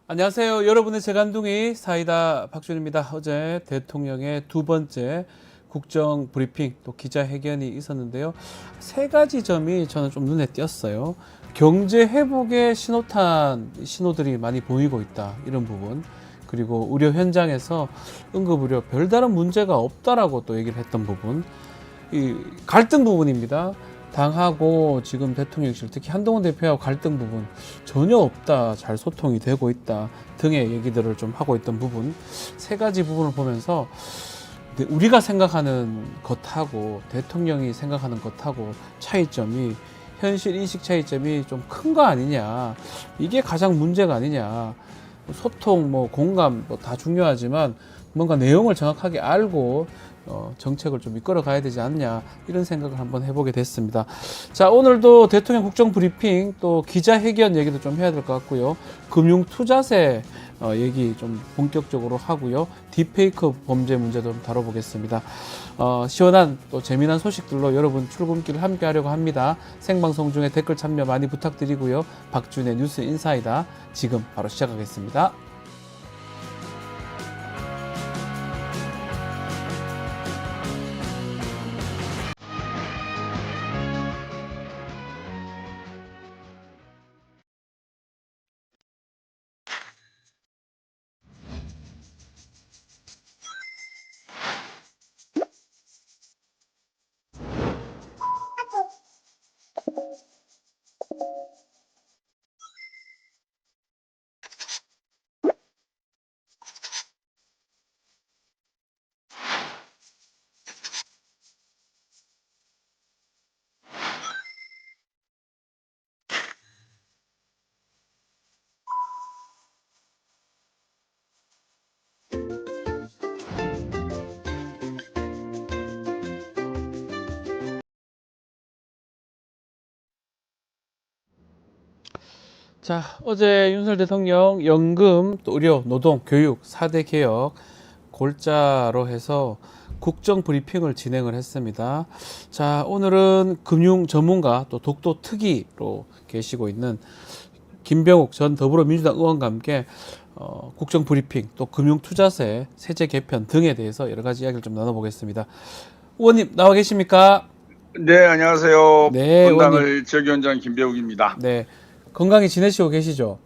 안녕하세요. 여러분의 재간둥이 사이다 박준입니다. 어제 대통령의 두 번째 국정 브리핑 또 기자회견이 있었는데요. 세 가지 점이 저는 좀 눈에 띄었어요. 경제 회복의 신호들이 많이 보이고 있다. 이런 부분. 그리고 의료 현장에서 응급의료 별다른 문제가 없다라고 또 얘기를 했던 부분. 이 갈등 부분입니다. 당하고 지금 대통령실 특히 한동훈 대표하고 갈등 부분 전혀 없다, 잘 소통이 되고 있다 등의 얘기들을 좀 하고 있던 부분, 세 가지 부분을 보면서 우리가 생각하는 것하고 대통령이 생각하는 것하고 차이점이, 현실 인식 차이점이 좀 큰 거 아니냐, 이게 가장 문제가 아니냐. 소통, 공감 다 중요하지만 뭔가 내용을 정확하게 알고 정책을 좀 이끌어 가야 되지 않냐, 이런 생각을 한번 해보게 됐습니다. 자, 오늘도 대통령 국정 브리핑 또 기자회견 얘기도 좀 해야 될 것 같고요. 금융투자세 얘기 좀 본격적으로 하고요. 딥페이크 범죄 문제도 좀 다뤄보겠습니다. 시원한 또 재미난 소식들로 여러분 출근길을 함께 하려고 합니다. 생방송 중에 댓글 참여 많이 부탁드리고요. 박준의 뉴스 인사이다 지금 바로 시작하겠습니다. 자, 어제 윤석열 대통령 연금, 또 의료, 노동, 교육, 4대 개혁 골자로 해서 국정 브리핑을 진행을 했습니다. 자, 오늘은 금융 전문가 또 독도 특위로 계시고 있는 김병욱 전 더불어민주당 의원과 함께 국정 브리핑 또 금융투자세 세제 개편 등에 대해서 여러 가지 이야기를 좀 나눠보겠습니다. 의원님 나와 계십니까? 네, 안녕하세요. 네, 본당을 지역위원장 김배욱입니다. 네, 건강히 지내시고 계시죠?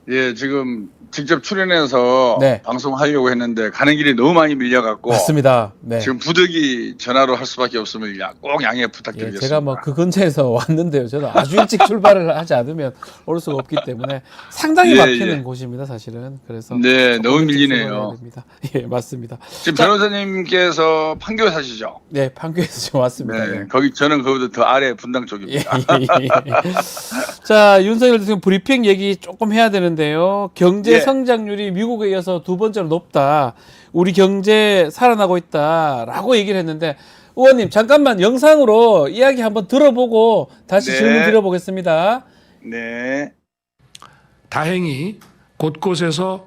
예, 지금 직접 출연해서 네. 방송하려고 했는데 가는 길이 너무 많이 밀려갖고 맞습니다. 네. 지금 부득이 전화로 할 수밖에 없음을 꼭 양해 예, 부탁드리겠습니다. 제가 그 근처에서 왔는데요. 저는 아주 일찍 출발을 하지 않으면 올 수가 없기 때문에 상당히 막히는 곳입니다, 사실은. 그래서 네, 너무 일찍 밀리네요. 출발해야 됩니다. 예, 맞습니다. 지금 변호사님께서 판교 사시죠? 네, 판교에서 지금 왔습니다. 네, 네. 저는 거기보다 더 아래 분당 예, 쪽입니다. 예, 예. 자, 윤석열 대통령 브리핑 얘기 조금 해야 되는데요. 경제 예. 성장률이 미국에 이어서 두 번째로 높다. 우리 경제 살아나고 있다라고 얘기를 했는데, 의원님 잠깐만 영상으로 이야기 한번 들어보고 다시 네. 질문 드려보겠습니다. 네. 다행히 곳곳에서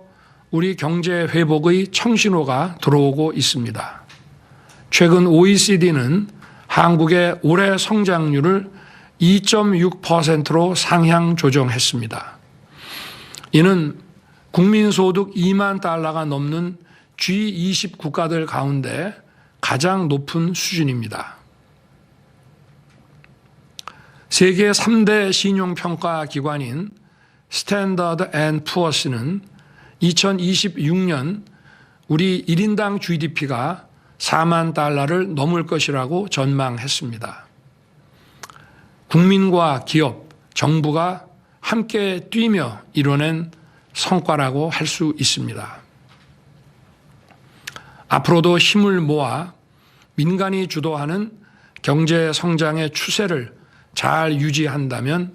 우리 경제 회복의 청신호가 들어오고 있습니다. 최근 OECD는 한국의 올해 성장률을 2.6%로 상향 조정했습니다. 이는 국민소득 2만 달러가 넘는 G20 국가들 가운데 가장 높은 수준입니다. 세계 3대 신용평가 기관인 스탠더드 앤 푸어스는 2026년 우리 1인당 GDP가 4만 달러를 넘을 것이라고 전망했습니다. 국민과 기업, 정부가 함께 뛰며 이뤄낸 성과라고 할 수 있습니다. 앞으로도 힘을 모아 민간이 주도하는 경제 성장의 추세를 잘 유지한다면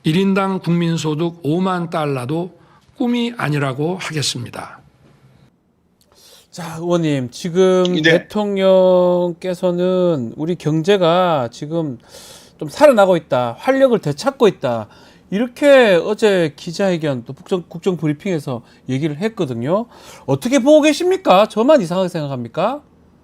1인당 국민소득 5만 달러도 꿈이 아니라고 하겠습니다. 자, 의원님, 지금 네. 대통령께서는 우리 경제가 지금 좀 살아나고 있다, 활력을 되찾고 있다, 이렇게 어제 기자회견 또 국정 브리핑에서 얘기를 했거든요. 어떻게 보고 계십니까? 저만 이상하게 생각합니까?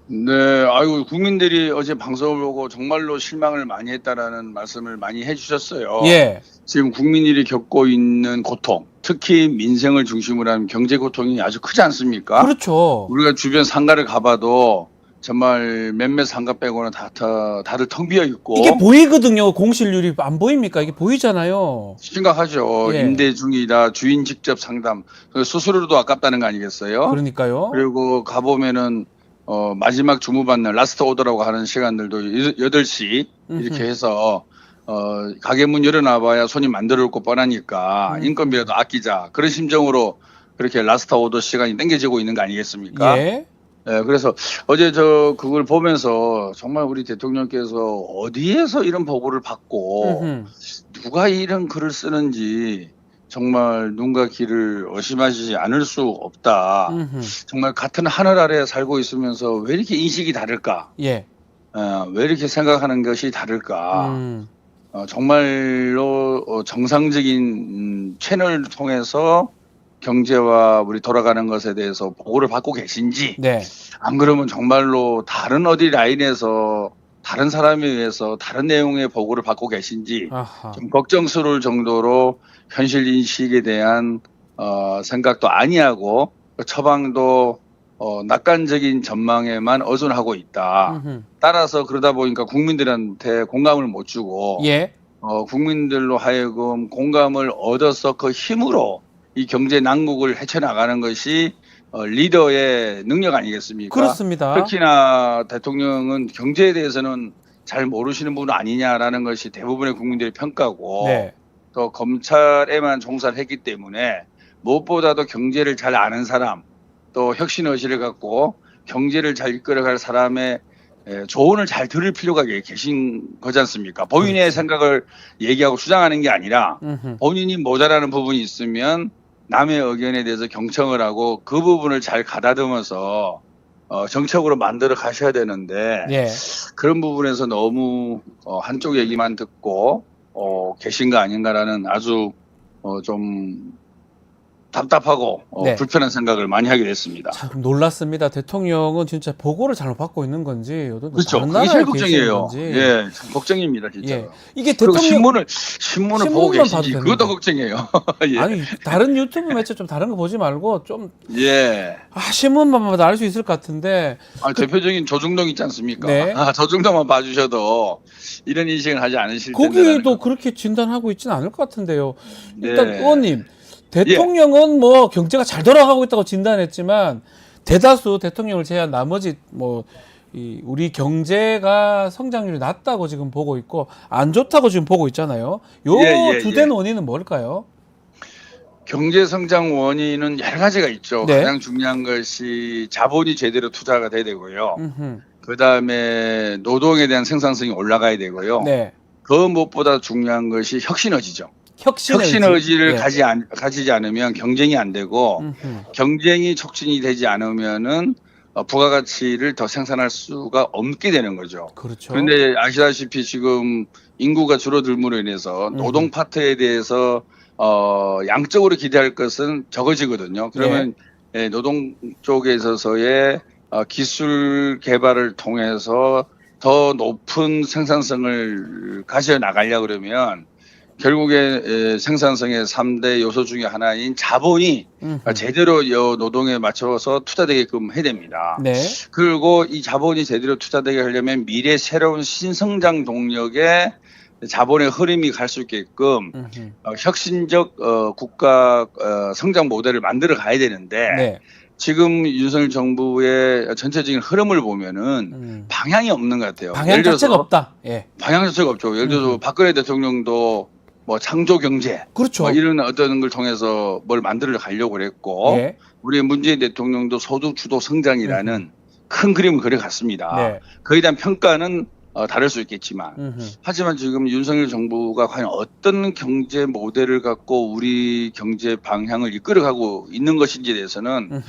네, 아이고, 국민들이 어제 방송을 보고 정말로 실망을 많이 했다라는 말씀을 많이 해주셨어요. 예. 지금 국민들이 겪고 있는 고통, 특히 민생을 중심으로 한 경제 고통이 아주 크지 않습니까? 그렇죠. 우리가 주변 상가를 가봐도 정말 몇몇 상가 빼고는 다들 텅 비어 있고 이게 보이거든요. 공실률이 안 보입니까? 이게 보이잖아요. 심각하죠. 예. 임대 중이다, 주인 직접 상담, 수수료도 아깝다는 거 아니겠어요? 그러니까요. 그리고 가보면은 마지막 주무받는 날 라스트 오더라고 하는 시간들도 8시 이렇게 해서 가게 문 열어놔봐야 손님 안 들어올 거 뻔하니까 인건비라도 아끼자 그런 심정으로 그렇게 라스트 오더 시간이 땡겨지고 있는 거 아니겠습니까? 예. 예, 그래서 어제 그걸 보면서 정말 우리 대통령께서 어디에서 이런 보고를 받고 음흠. 누가 이런 글을 쓰는지 정말 눈과 귀를 의심하지 않을 수 없다. 음흠. 정말 같은 하늘 아래 살고 있으면서 왜 이렇게 인식이 다를까? 예. 왜 이렇게 생각하는 것이 다를까? 음. 정말로 정상적인 채널을 통해서 경제와 우리 돌아가는 것에 대해서 보고를 받고 계신지 네. 안 그러면 정말로 다른 어디 라인에서 다른 사람에 의해서 다른 내용의 보고를 받고 계신지 아하. 좀 걱정스러울 정도로 현실 인식에 대한 생각도 아니하고 처방도 낙관적인 전망에만 의존하고 있다. 음흠. 따라서 그러다 보니까 국민들한테 공감을 못 주고 예. 국민들로 하여금 공감을 얻어서 그 힘으로 이 경제 난국을 헤쳐나가는 것이 리더의 능력 아니겠습니까? 그렇습니다. 특히나 대통령은 경제에 대해서는 잘 모르시는 분 아니냐라는 것이 대부분의 국민들의 평가고 네. 또 검찰에만 종사를 했기 때문에 무엇보다도 경제를 잘 아는 사람 또 혁신의지를 갖고 경제를 잘 이끌어갈 사람의 조언을 잘 들을 필요가 계신 거지 않습니까? 본인의 그렇죠. 생각을 얘기하고 주장하는 게 아니라 음흠. 본인이 모자라는 부분이 있으면 남의 의견에 대해서 경청을 하고 그 부분을 잘 가다듬어서 정책으로 만들어 가셔야 되는데 예. 그런 부분에서 너무 한쪽 얘기만 듣고 계신 거 아닌가라는 아주 좀 답답하고 네. 불편한 생각을 많이 하게 됐습니다. 참 놀랐습니다. 대통령은 진짜 보고를 잘못 받고 있는 건지, 어떤 그렇죠. 다른 그게 나라에 제일 계시는 걱정이에요. 건지. 예, 참 걱정입니다, 진짜. 예. 이게 그리고 대통령 신문을 보고 신문만 계신지 봐도 그것도 되는데. 걱정이에요. 예. 아니 다른 유튜브 매체 좀 다른 거 보지 말고 좀 예. 신문만 봐도 알 수 있을 것 같은데. 대표적인 조중동 있지 않습니까? 네. 조중동만 봐주셔도 이런 인식을 하지 않으실 텐데. 거기도 그렇게 진단하고 있지는 않을 것 같은데요. 일단 네. 의원님, 대통령은 뭐 경제가 잘 돌아가고 있다고 진단했지만 대다수 대통령을 제외한 나머지 우리 경제가 성장률이 낮다고 지금 보고 있고 안 좋다고 지금 보고 있잖아요. 요 주된 원인은 뭘까요? 경제 성장 원인은 여러 가지가 있죠. 네. 가장 중요한 것이 자본이 제대로 투자가 돼야 되고요. 음흠. 그다음에 노동에 대한 생산성이 올라가야 되고요. 네. 그 무엇보다 중요한 것이 혁신의지죠. 혁신의 혁신의지를 의지. 가지지 않으면 경쟁이 안 되고 음흠. 경쟁이 촉진이 되지 않으면은 부가가치를 더 생산할 수가 없게 되는 거죠. 그렇죠. 그런데 아시다시피 지금 인구가 줄어들므로 인해서 노동 파트에 대해서 양적으로 기대할 것은 적어지거든요. 그러면 노동 쪽에 있어서의 기술 개발을 통해서 더 높은 생산성을 가져 나가려고 그러면 결국에 생산성의 3대 요소 중에 하나인 자본이 제대로 노동에 맞춰서 투자되게끔 해야 됩니다. 네. 그리고 이 자본이 제대로 투자되게 하려면 미래 새로운 신성장 동력에 자본의 흐름이 갈 수 있게끔 혁신적 국가 성장 모델을 만들어 가야 되는데 네. 지금 윤석열 정부의 전체적인 흐름을 보면은 방향이 없는 것 같아요. 방향 자체가 없다. 예. 방향 자체가 없죠. 예를 들어서 박근혜 대통령도 뭐 창조 경제 그렇죠. 뭐 이런 어떤 걸 통해서 뭘 만들어 가려고 그랬고 예. 우리 문재인 대통령도 소득 주도 성장이라는 큰 그림을 그려갔습니다. 네. 그에 대한 평가는 다를 수 있겠지만 하지만 지금 윤석열 정부가 과연 어떤 경제 모델을 갖고 우리 경제 방향을 이끌어가고 있는 것인지에 대해서는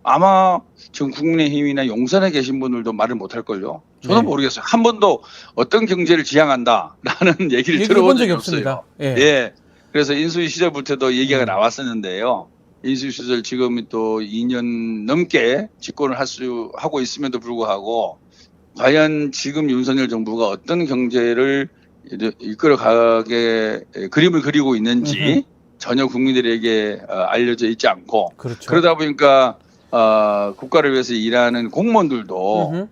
아마 지금 국민의힘이나 용산에 계신 분들도 말을 못할걸요. 저는 네. 모르겠어요. 한 번도 어떤 경제를 지향한다라는 얘기를 들어본 적이 없습니다. 예. 그래서 인수위 시절부터도 얘기가 나왔었는데요. 인수위 시절 지금 또 2년 넘게 집권을 하고 있음에도 불구하고 과연 지금 윤석열 정부가 어떤 경제를 이끌어가게 그림을 그리고 있는지 전혀 국민들에게 알려져 있지 않고 그렇죠. 그러다 보니까 국가를 위해서 일하는 공무원들도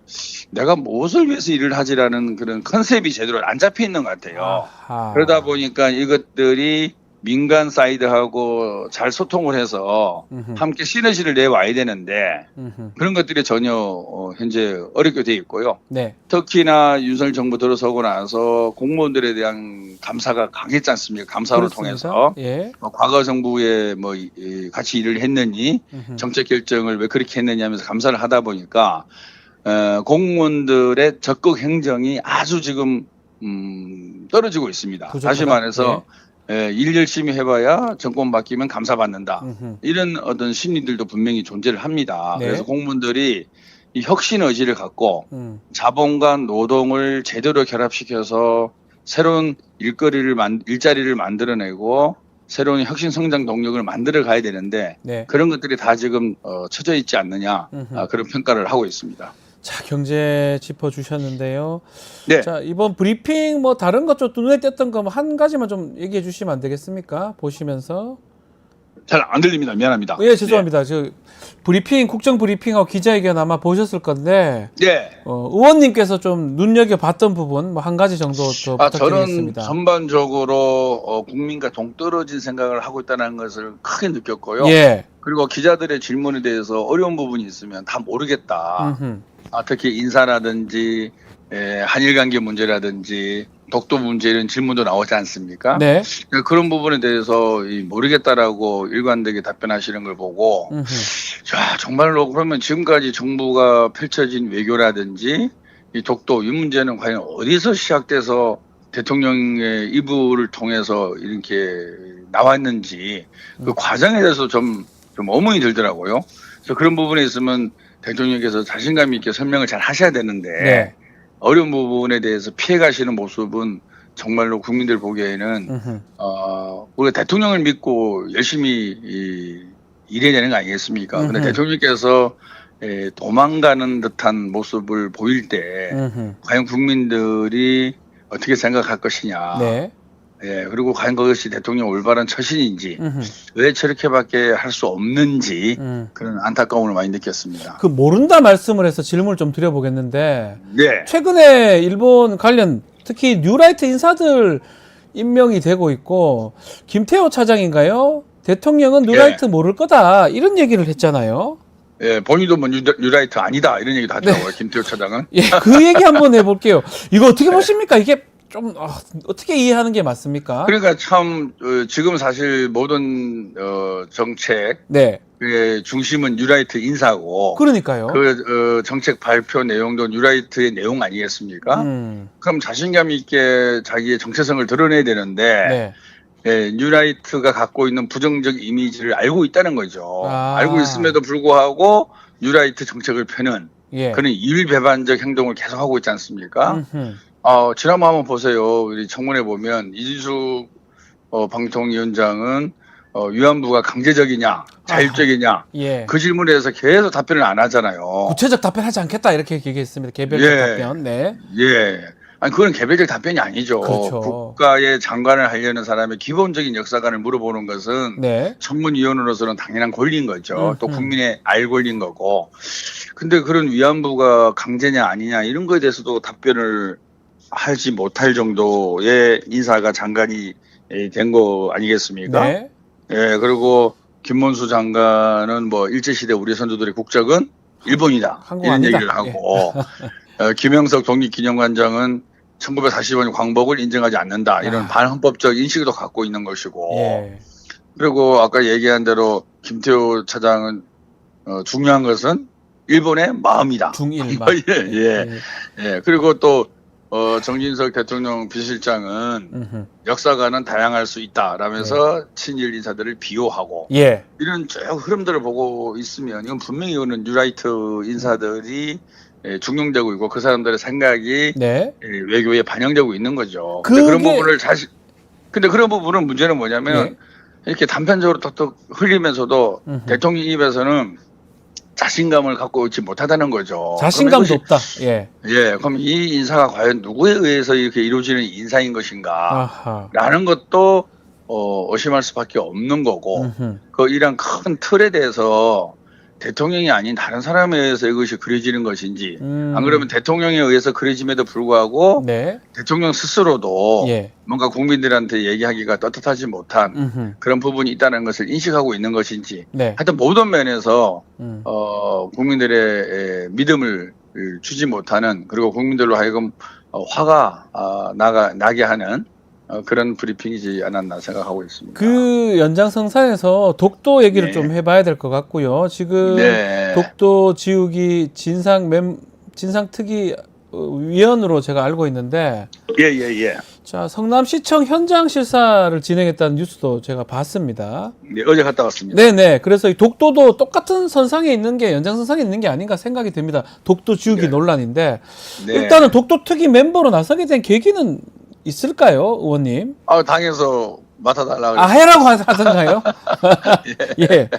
내가 무엇을 위해서 일을 하지라는 그런 컨셉이 제대로 안 잡혀 있는 것 같아요. 아하. 그러다 보니까 이것들이 민간 사이드하고 잘 소통을 해서 함께 시너지를 내와야 되는데 그런 것들이 전혀 현재 어렵게 돼 있고요. 네. 특히나 윤석열 정부 들어서고 나서 공무원들에 대한 감사가 강했지 않습니까? 감사를 그렇습니다. 통해서 예. 과거 정부에 같이 일을 했느니 정책 결정을 왜 그렇게 했느냐 하면서 감사를 하다 보니까 공무원들의 적극 행정이 아주 지금 떨어지고 있습니다. 부족하다. 다시 말해서 일 열심히 해봐야 정권 바뀌면 감사받는다. 이런 어떤 심리들도 분명히 존재를 합니다. 네. 그래서 공무원들이 이 혁신 의지를 갖고 자본과 노동을 제대로 결합시켜서 새로운 일자리를 만들어내고 새로운 혁신 성장 동력을 만들어 가야 되는데 네. 그런 것들이 다 지금 처져 있지 않느냐 그런 평가를 하고 있습니다. 자, 경제 짚어주셨는데요. 네. 자, 이번 브리핑 뭐 다른 것 좀 눈에 띄었던 거 한 가지만 좀 얘기해 주시면 안 되겠습니까? 보시면서. 잘 안 들립니다. 미안합니다. 예, 죄송합니다. 저 브리핑, 국정 브리핑하고 기자회견 아마 보셨을 건데 네. 의원님께서 좀 눈여겨 봤던 부분 뭐 한 가지 정도 더 저는 부탁드리겠습니다. 전반적으로 국민과 동떨어진 생각을 하고 있다는 것을 크게 느꼈고요. 예. 그리고 기자들의 질문에 대해서 어려운 부분이 있으면 다 모르겠다. 특히 인사라든지 한일 관계 문제라든지 독도 문제 이런 질문도 나오지 않습니까? 네. 그런 부분에 대해서 모르겠다라고 일관되게 답변하시는 걸 보고 자, 정말로 그러면 지금까지 정부가 펼쳐진 외교라든지 이 독도 이 문제는 과연 어디서 시작돼서 대통령의 이불을 통해서 이렇게 나왔는지 그 과정에 대해서 좀 의문이 들더라고요. 그래서 그런 부분에 있으면 대통령께서 자신감 있게 설명을 잘 하셔야 되는데 네. 어려운 부분에 대해서 피해 가시는 모습은 정말로 국민들 보기에는 우리가 대통령을 믿고 열심히 일해야 되는 거 아니겠습니까? 근데 대통령께서 도망가는 듯한 모습을 보일 때 과연 국민들이 어떻게 생각할 것이냐. 네. 그리고 과연 그것이 대통령 올바른 처신인지 왜 저렇게밖에 할 수 없는지 그런 안타까움을 많이 느꼈습니다. 그 모른다 말씀을 해서 질문을 좀 드려보겠는데 네. 최근에 일본 관련 특히 뉴라이트 인사들 임명이 되고 있고 김태호 차장인가요? 대통령은 뉴라이트 모를 거다 이런 얘기를 했잖아요. 본인도 뭐 뉴라이트 아니다 이런 얘기도 하더라고요. 김태호 차장은. 그 얘기 한번 해볼게요. 이거 어떻게 보십니까? 이게 좀 어떻게 이해하는 게 맞습니까? 그러니까 참 지금 사실 모든 정책 의 중심은 뉴라이트 인사고 그러니까요. 그 정책 발표 내용도 뉴라이트의 내용 아니겠습니까? 그럼 자신감 있게 자기의 정체성을 드러내야 되는데 뉴라이트가 갖고 있는 부정적 이미지를 알고 있다는 거죠. 알고 있음에도 불구하고 뉴라이트 정책을 펴는 그런 일배반적 행동을 계속하고 있지 않습니까? 지난번 한번 보세요. 우리 청문회 보면 이준숙 방통위원장은 위안부가 강제적이냐 자율적이냐 그 질문에 대해서 계속 답변을 안 하잖아요. 구체적 답변하지 않겠다 이렇게 얘기했습니다. 개별적 답변. 아니 그건 개별적 답변이 아니죠. 그렇죠. 국가의 장관을 하려는 사람의 기본적인 역사관을 물어보는 것은 전문위원으로서는 당연한 권리인 거죠. 또 국민의 알 권리인 거고. 근데 그런 위안부가 강제냐 아니냐 이런 거에 대해서도 답변을 하지 못할 정도의 인사가 장관이 된 거 아니겠습니까? 그리고 김문수 장관은 뭐 일제시대 우리 선조들의 국적은 일본이다. 이런 아니다. 얘기를 하고 김영석 독립기념관장은 1945년 광복을 인정하지 않는다. 이런 반헌법적 인식도 갖고 있는 것이고 그리고 아까 얘기한 대로 김태호 차장은 중요한 것은 일본의 마음이다. 중일마. 그리고 또 정진석 대통령 비서실장은 역사관은 다양할 수 있다라면서 친일 인사들을 비호하고 이런 쭉 흐름들을 보고 있으면 이건 분명히 이거는 뉴라이트 인사들이 중용되고 있고 그 사람들의 생각이 외교에 반영되고 있는 거죠. 근데 그런 부분을 근데 그런 부분은 문제는 뭐냐면 이렇게 단편적으로 톡톡 흘리면서도 대통령 입에서는 자신감을 갖고 있지 못하다는 거죠. 자신감도 없다. 그럼 이 인사가 과연 누구에 의해서 이렇게 이루어지는 인사인 것인가? 라는 것도 의심할 수밖에 없는 거고 음흠. 이런 큰 틀에 대해서 대통령이 아닌 다른 사람에 의해서 이것이 그려지는 것인지 안 그러면 대통령에 의해서 그려짐에도 불구하고 네. 대통령 스스로도 예. 뭔가 국민들한테 얘기하기가 떳떳하지 못한 음흠. 그런 부분이 있다는 것을 인식하고 있는 것인지 네. 하여튼 모든 면에서 음. 국민들의 믿음을 주지 못하는 그리고 국민들로 하여금 화가 나게 하는 그런 브리핑이지 않았나 생각하고 있습니다. 그 연장성상에서 독도 얘기를 네. 좀 해봐야 될 것 같고요. 지금 네. 독도 지우기 진상특위 위원으로 제가 알고 있는데, 예. 자, 성남시청 현장 실사를 진행했다는 뉴스도 제가 봤습니다. 네, 어제 갔다 왔습니다. 네네. 그래서 이 독도도 똑같은 선상에 있는 게, 연장선상에 있는 게 아닌가 생각이 듭니다. 독도 지우기 네. 논란인데, 네. 일단은 독도 특위 멤버로 나서게 된 계기는 있을까요, 의원님? 당에서 맡아달라고. 해라고 하던가요? 예.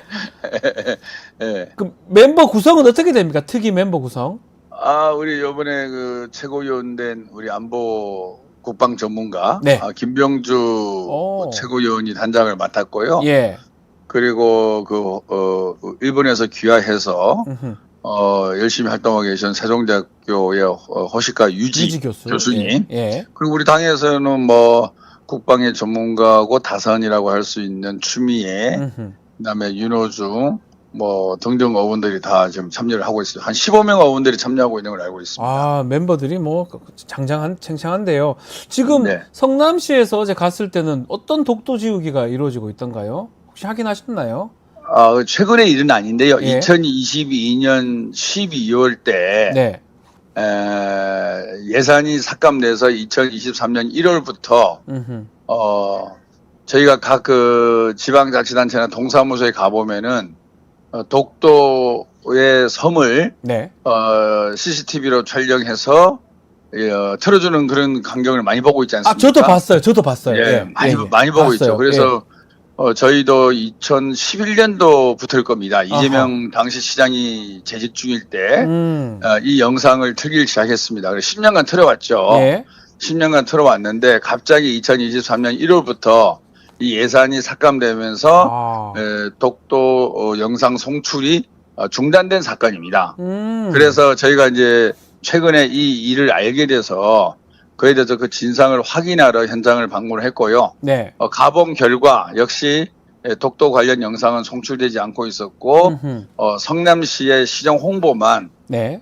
예. 그 멤버 구성은 어떻게 됩니까? 특위 멤버 구성? 우리 요번에 그 최고위원 된 우리 안보 국방 전문가. 네. 김병주 오. 최고위원이 단장을 맡았고요. 예. 그리고 일본에서 귀화해서 음흠. 열심히 활동하고 계신 세종대학교의 허시카 유지 교수님. 예. 그리고 우리 당에서는 뭐 국방의 전문가고 다선이라고 할 수 있는 추미애, 음흠. 그다음에 윤호중 뭐 등등 어원들이 다 지금 참여를 하고 있어요. 한 15명 어원들이 참여하고 있는 걸 알고 있습니다. 멤버들이 뭐 쟁쟁한데요. 지금 네. 성남시에서 어제 갔을 때는 어떤 독도 지우기가 이루어지고 있던가요? 혹시 확인하셨나요? 최근의 일은 아닌데요. 예. 2022년 12월 때 네. 예산이 삭감돼서 2023년 1월부터 음흠. 저희가 각 지방자치단체나 동사무소에 가보면은 독도의 섬을 네. CCTV로 촬영해서 틀어주는 그런 광경을 많이 보고 있지 않습니까? 저도 봤어요. 예, 많이 보고 있죠. 그래서 저희도 2011년도부터일 겁니다. 이재명 당시 시장이 재직 중일 때 이 영상을 틀기를 시작했습니다. 그래서 10년간 틀어왔죠. 예. 10년간 틀어왔는데 갑자기 2023년 1월부터 이 예산이 삭감되면서 독도 영상 송출이 중단된 사건입니다. 그래서 저희가 이제 최근에 이 일을 알게 돼서 그에 대해서 그 진상을 확인하러 현장을 방문을 했고요. 네. 가본 결과 역시 독도 관련 영상은 송출되지 않고 있었고 성남시의 시정 홍보만 네.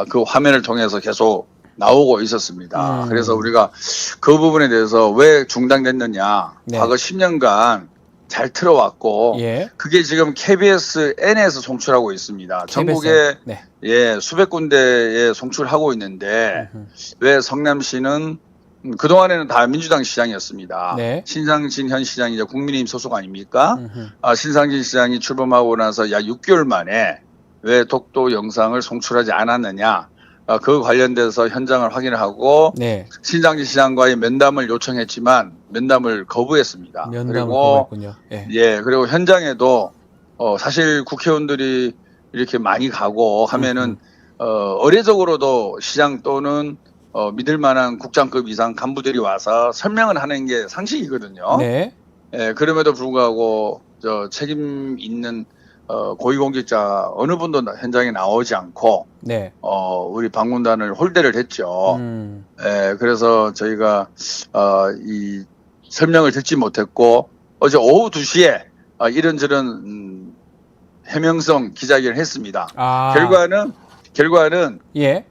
그 화면을 통해서 계속 나오고 있었습니다. 그래서 우리가 그 부분에 대해서 왜 중단됐느냐. 네. 과거 10년간 잘 틀어왔고 예. 그게 지금 KBS N에서 송출하고 있습니다. 전국에 네. 수백 군데에 송출하고 있는데 왜 성남시는 그동안에는 다 민주당 시장이었습니다. 네. 신상진 현 시장이 이제 국민의힘 소속 아닙니까? 신상진 시장이 출범하고 나서 약 6개월 만에 왜 독도 영상을 송출하지 않았느냐. 그 관련돼서 현장을 확인을 하고 네. 신상진 시장과의 면담을 요청했지만 면담을 거부했습니다. 그리고 거부했군요. 그리고 현장에도 사실 국회의원들이 이렇게 많이 가고 하면은 의례적으로도 시장 또는 믿을 만한 국장급 이상 간부들이 와서 설명을 하는 게 상식이거든요. 네. 그럼에도 불구하고 책임 있는 고위공직자 어느 분도 현장에 나오지 않고 네. 우리 방문단을 홀대를 했죠. 그래서 저희가 이 설명을 듣지 못했고 어제 오후 2시에 이런저런 해명성 기자회견을 했습니다. 결과는 예.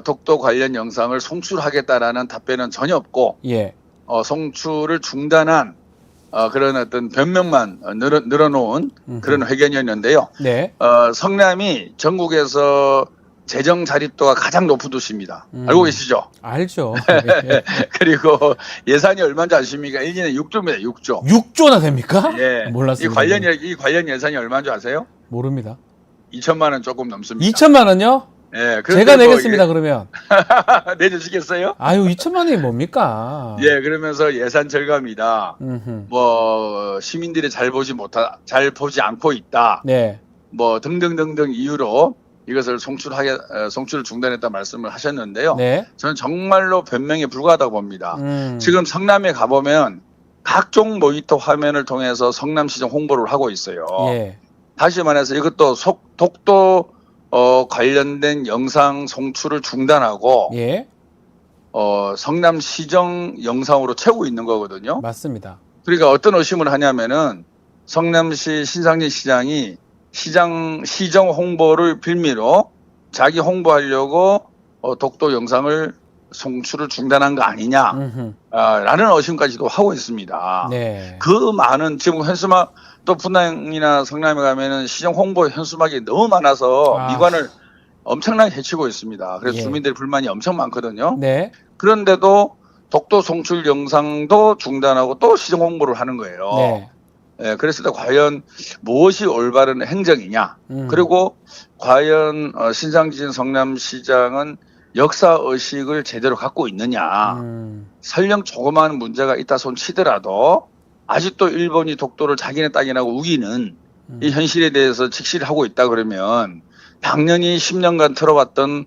독도 관련 영상을 송출하겠다라는 답변은 전혀 없고 예. 송출을 중단한 그런 어떤 변명만 늘어놓은 그런 회견이었는데요. 네. 성남이 전국에서 재정 자립도가 가장 높은 도시입니다. 알고 계시죠? 알죠. 그리고 예산이 얼마인지 아십니까? 1년에 6조입니다. 6조. 6조나 됩니까? 예. 몰랐습니다. 이 관련 예산이 얼마인 줄 아세요? 모릅니다. 2천만 원 조금 넘습니다. 2천만 원요? 예. 제가 내겠습니다, 그러면. 내주시겠어요? 2천만 원이 뭡니까? 예, 그러면서 예산 절감이다. 시민들이 잘 보지 않고 있다. 네. 등등등등 이유로 이것을 송출을 중단했다 말씀을 하셨는데요. 네. 저는 정말로 변명에 불과하다고 봅니다. 지금 성남에 가보면 각종 모니터 화면을 통해서 성남시장 홍보를 하고 있어요. 예. 다시 말해서 이것도 독도 관련된 영상 송출을 중단하고 예. 성남시정 영상으로 채우고 있는 거거든요. 맞습니다. 그러니까 어떤 의심을 하냐면은 성남시 신상진 시장이 시정 홍보를 빌미로 자기 홍보하려고 독도 영상을 송출을 중단한 거 아니냐 라는 의심까지도 하고 있습니다. 네. 그 많은 지금 현수막 또 분당이나 성남에 가면은 시정 홍보 현수막이 너무 많아서 미관을 엄청나게 해치고 있습니다. 그래서 예. 주민들의 불만이 엄청 많거든요. 네. 그런데도 독도 송출 영상도 중단하고 또 시정 홍보를 하는 거예요. 네. 예, 그랬을 때 과연 무엇이 올바른 행정이냐? 그리고 과연 신상진 성남시장은 역사 의식을 제대로 갖고 있느냐? 설령 조그마한 문제가 있다 손 치더라도 아직도 일본이 독도를 자기네 땅이라고 우기는 이 현실에 대해서 직시를 하고 있다 그러면 당연히 10년간 틀어왔던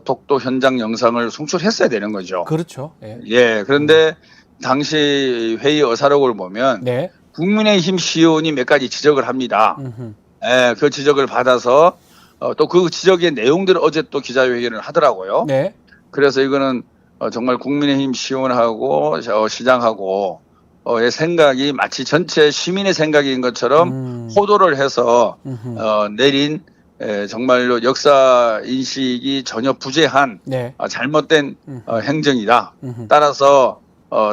독도 현장 영상을 송출했어야 되는 거죠. 그렇죠. 예. 예, 그런데 당시 회의 의사록을 보면 네. 국민의힘 시의원이 몇 가지 지적을 합니다. 예, 그 지적을 받아서 또 그 지적의 내용들을 어제 또 기자회견을 하더라고요. 네. 그래서 이거는 정말 국민의힘 시의원하고 시장하고 의 생각이 마치 전체 시민의 생각인 것처럼 호도를 해서 내린 정말로 역사 인식이 전혀 부재한 네. 잘못된 행정이다. 따라서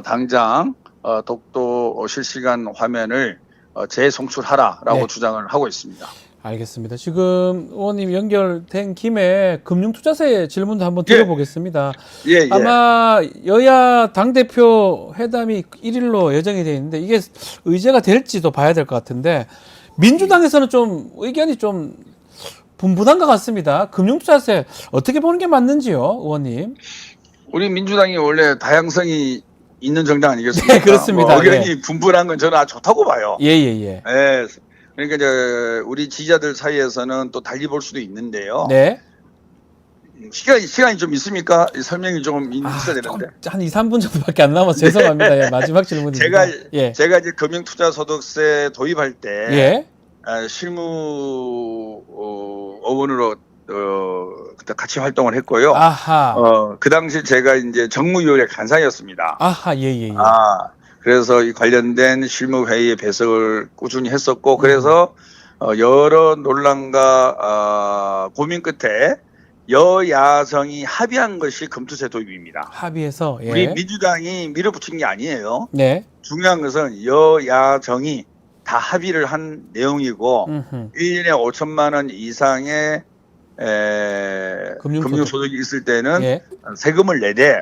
당장 독도 실시간 화면을 재송출하라라고 네. 주장을 하고 있습니다. 알겠습니다. 지금 의원님 연결된 김에 금융투자세 질문도 한번 드려보겠습니다. 예. 아마 여야 당대표 회담이 1일로 예정이 되어 있는데 이게 의제가 될지도 봐야 될 것 같은데 민주당에서는 좀 의견이 좀 분분한 것 같습니다. 금융투자세 어떻게 보는 게 맞는지요, 의원님? 우리 민주당이 원래 다양성이 있는 정당 아니겠습니까? 네, 그렇습니다. 의견이 분분한 건 저는 아주 좋다고 봐요. 예. 예. 그러니까 이제 우리 지지자들 사이에서는 또 달리 볼 수도 있는데요. 네. 시간이 좀 있습니까? 설명이 좀 있어야 되는데. 한 2, 3분 정도밖에 안 남아서 죄송합니다. 예, 마지막 질문입니다. 제가 이제 금융투자소득세 도입할 때 예. 실무 어원으로 그때 같이 활동을 했고요. 아하. 그 당시 제가 이제 정무위원회 간사였습니다. 아하, 예. 그래서 이 관련된 실무회의에 배석을 꾸준히 했었고, 그래서 여러 논란과 고민 끝에 여야정이 합의한 것이 금투세 도입입니다. 합의해서, 예. 우리 민주당이 밀어붙인 게 아니에요. 네. 중요한 것은 여야정이 다 합의를 한 내용이고, 1년에 5천만 원 이상의 금융소득이 있을 때는 예. 세금을 내되,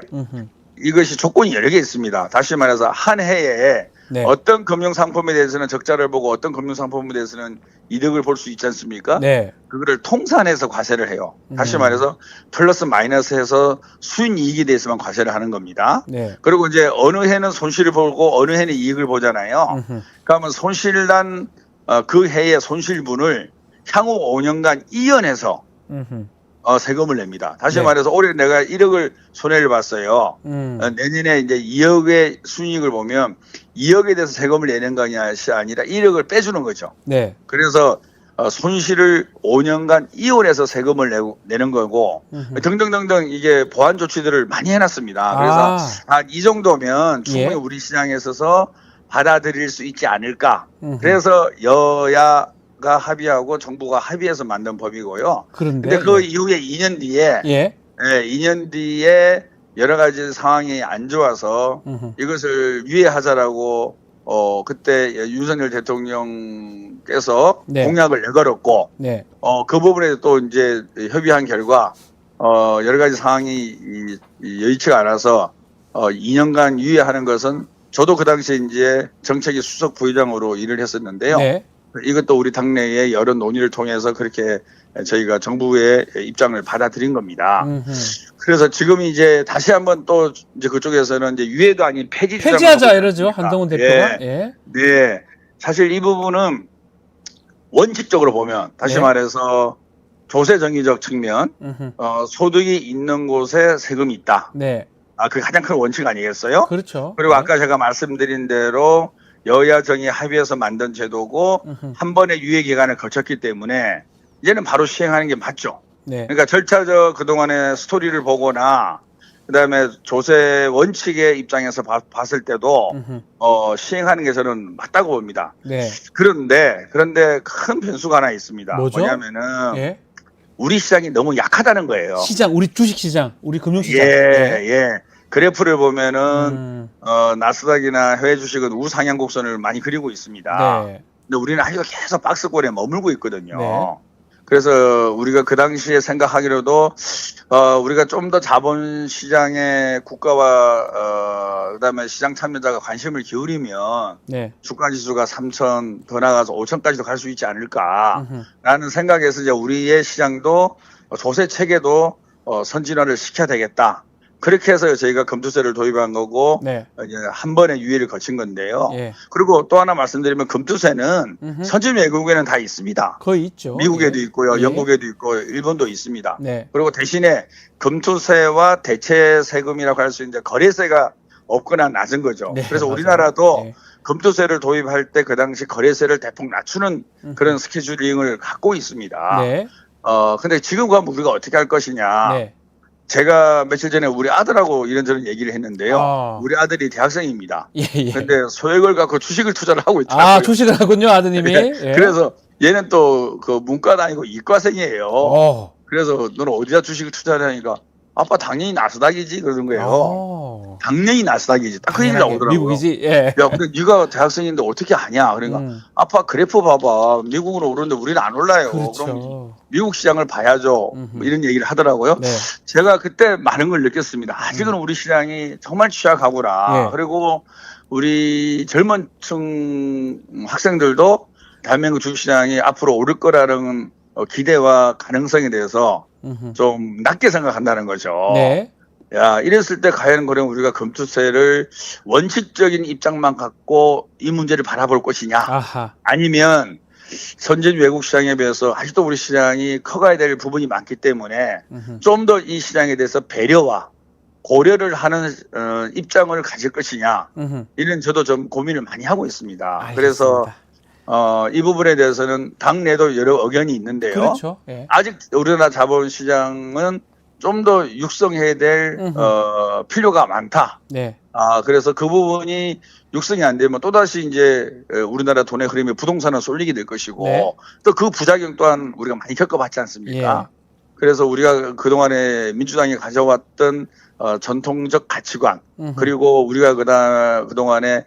이것이 조건이 여러 개 있습니다. 다시 말해서 한 해에 네. 어떤 금융상품에 대해서는 적자를 보고 어떤 금융상품에 대해서는 이득을 볼 수 있지 않습니까? 네. 그거를 통산해서 과세를 해요. 다시 말해서 플러스 마이너스해서 수익이익에 대해서만 과세를 하는 겁니다. 네. 그리고 이제 어느 해는 손실을 보고 어느 해는 이익을 보잖아요. 그러면 손실난 그 해의 손실분을 향후 5년간 이연해서 세금을 냅니다. 다시 네. 말해서 올해 내가 1억을 손해를 봤어요. 내년에 이제 2억의 순이익을 보면 2억에 대해서 세금을 내는 것이 아니라 1억을 빼주는 거죠. 네. 그래서 손실을 5년간 이혼해서 세금을 내는 거고 등등등등 이게 보완 조치들을 많이 해놨습니다. 그래서 이 정도면 충분히 예. 우리 시장에 있어서 받아들일 수 있지 않을까. 그래서 여야가 합의하고 정부가 합의해서 만든 법이고요. 그런데 그 이후에 2년 뒤에 예. 2년 뒤에 여러 가지 상황이 안 좋아서 이것을 유예하자라고 그때 윤석열 대통령께서 네. 공약을 내걸었고 네. 그 부분에 또 이제 협의한 결과 여러 가지 상황이 여의치가 않아서 2년간 유예하는 것은 저도 그 당시에 이제 정책위 수석 부의장으로 일을 했었는데요. 네. 이것도 우리 당내의 여러 논의를 통해서 그렇게 저희가 정부의 입장을 받아들인 겁니다. 그래서 지금 이제 다시 한번 또 이제 그쪽에서는 이제 유예도 아닌 폐지하자 이러죠. 한동훈 대표가. 예. 네. 사실 이 부분은 원칙적으로 보면 다시 네. 말해서 조세 정의적 측면 소득이 있는 곳에 세금이 있다. 네. 그게 가장 큰 원칙 아니겠어요? 그렇죠. 그리고 네. 아까 제가 말씀드린 대로 여야 정의 합의해서 만든 제도고 한 번의 유예 기간을 거쳤기 때문에 이제는 바로 시행하는 게 맞죠. 네. 그러니까 절차적 그동안의 스토리를 보거나 그다음에 조세 원칙의 입장에서 봤을 때도 시행하는 게 저는 맞다고 봅니다. 네. 그런데 큰 변수가 하나 있습니다. 뭐죠? 뭐냐면은 예. 우리 시장이 너무 약하다는 거예요. 시장, 우리 주식 시장, 우리 금융 시장. 예. 그래프를 보면은 나스닥이나 해외 주식은 우상향 곡선을 많이 그리고 있습니다. 네. 근데 우리는 아직도 계속 박스권에 머물고 있거든요. 네. 그래서 우리가 그 당시에 생각하기로도 우리가 좀 더 자본 시장의 국가와 그다음에 시장 참여자가 관심을 기울이면 네. 주가 지수가 3,000 더 나가서 5,000까지도 갈 수 있지 않을까라는 생각에서 이제 우리의 시장도 조세 체계도 선진화를 시켜야 되겠다. 그렇게 해서 저희가 금투세를 도입한 거고 네. 이제 한 번의 유예를 거친 건데요. 예. 그리고 또 하나 말씀드리면 금투세는 선진 외국에는 다 있습니다. 거의 있죠. 미국에도 예. 있고요, 예. 영국에도 있고, 일본도 있습니다. 네. 그리고 대신에 금투세와 대체 세금이라고 할 수 있는데 거래세가 없거나 낮은 거죠. 네, 그래서 맞아요. 우리나라도 네. 금투세를 도입할 때 그 당시 거래세를 대폭 낮추는 그런 스케줄링을 갖고 있습니다. 네. 근데 지금 가면 우리가 어떻게 할 것이냐. 네. 제가 며칠 전에 우리 아들하고 이런저런 얘기를 했는데요. 우리 아들이 대학생입니다. 예. 근데 소액을 갖고 주식을 투자를 하고 있더라고요. 주식을 하군요, 아드님이. 예. 그래서 얘는 또 그 문과 다니고 이과생이에요. 그래서 너는 어디다 주식을 투자하냐니까 아빠 당연히 나스닥이지 그러는 거예요. 당연히 나스닥이지. 딱 그 얘기 나오더라고요. 미국이지. 예. 야, 근데 네가 대학생인데 어떻게 아냐? 그러니까 아빠 그래프 봐봐. 미국으로 오르는데 우리는 안 올라요. 그렇죠. 그럼 미국 시장을 봐야죠. 뭐 이런 얘기를 하더라고요. 네. 제가 그때 많은 걸 느꼈습니다. 아직은 우리 시장이 정말 취약하구나. 예. 그리고 우리 젊은 층 학생들도 대한민국 주식시장이 앞으로 오를 거라는 기대와 가능성에 대해서 좀 낮게 생각한다는 거죠. 네. 야, 이랬을 때 과연 그럼 우리가 금투세를 원칙적인 입장만 갖고 이 문제를 바라볼 것이냐? 아하. 아니면 선진 외국 시장에 비해서 아직도 우리 시장이 커가야 될 부분이 많기 때문에 좀 더 이 시장에 대해서 배려와 고려를 하는 입장을 가질 것이냐? 이런 저도 좀 고민을 많이 하고 있습니다. 알겠습니다. 그래서 이 부분에 대해서는 당내도 여러 의견이 있는데요. 그렇죠. 예. 아직 우리나라 자본시장은 좀 더 육성해야 될 필요가 많다. 네. 그래서 그 부분이 육성이 안 되면 또다시 이제 우리나라 돈의 흐름이 부동산은 쏠리게 될 것이고 네. 또 그 부작용 또한 우리가 많이 겪어봤지 않습니까? 예. 그래서 우리가 그동안에 민주당이 가져왔던 전통적 가치관 그리고 우리가 그동안에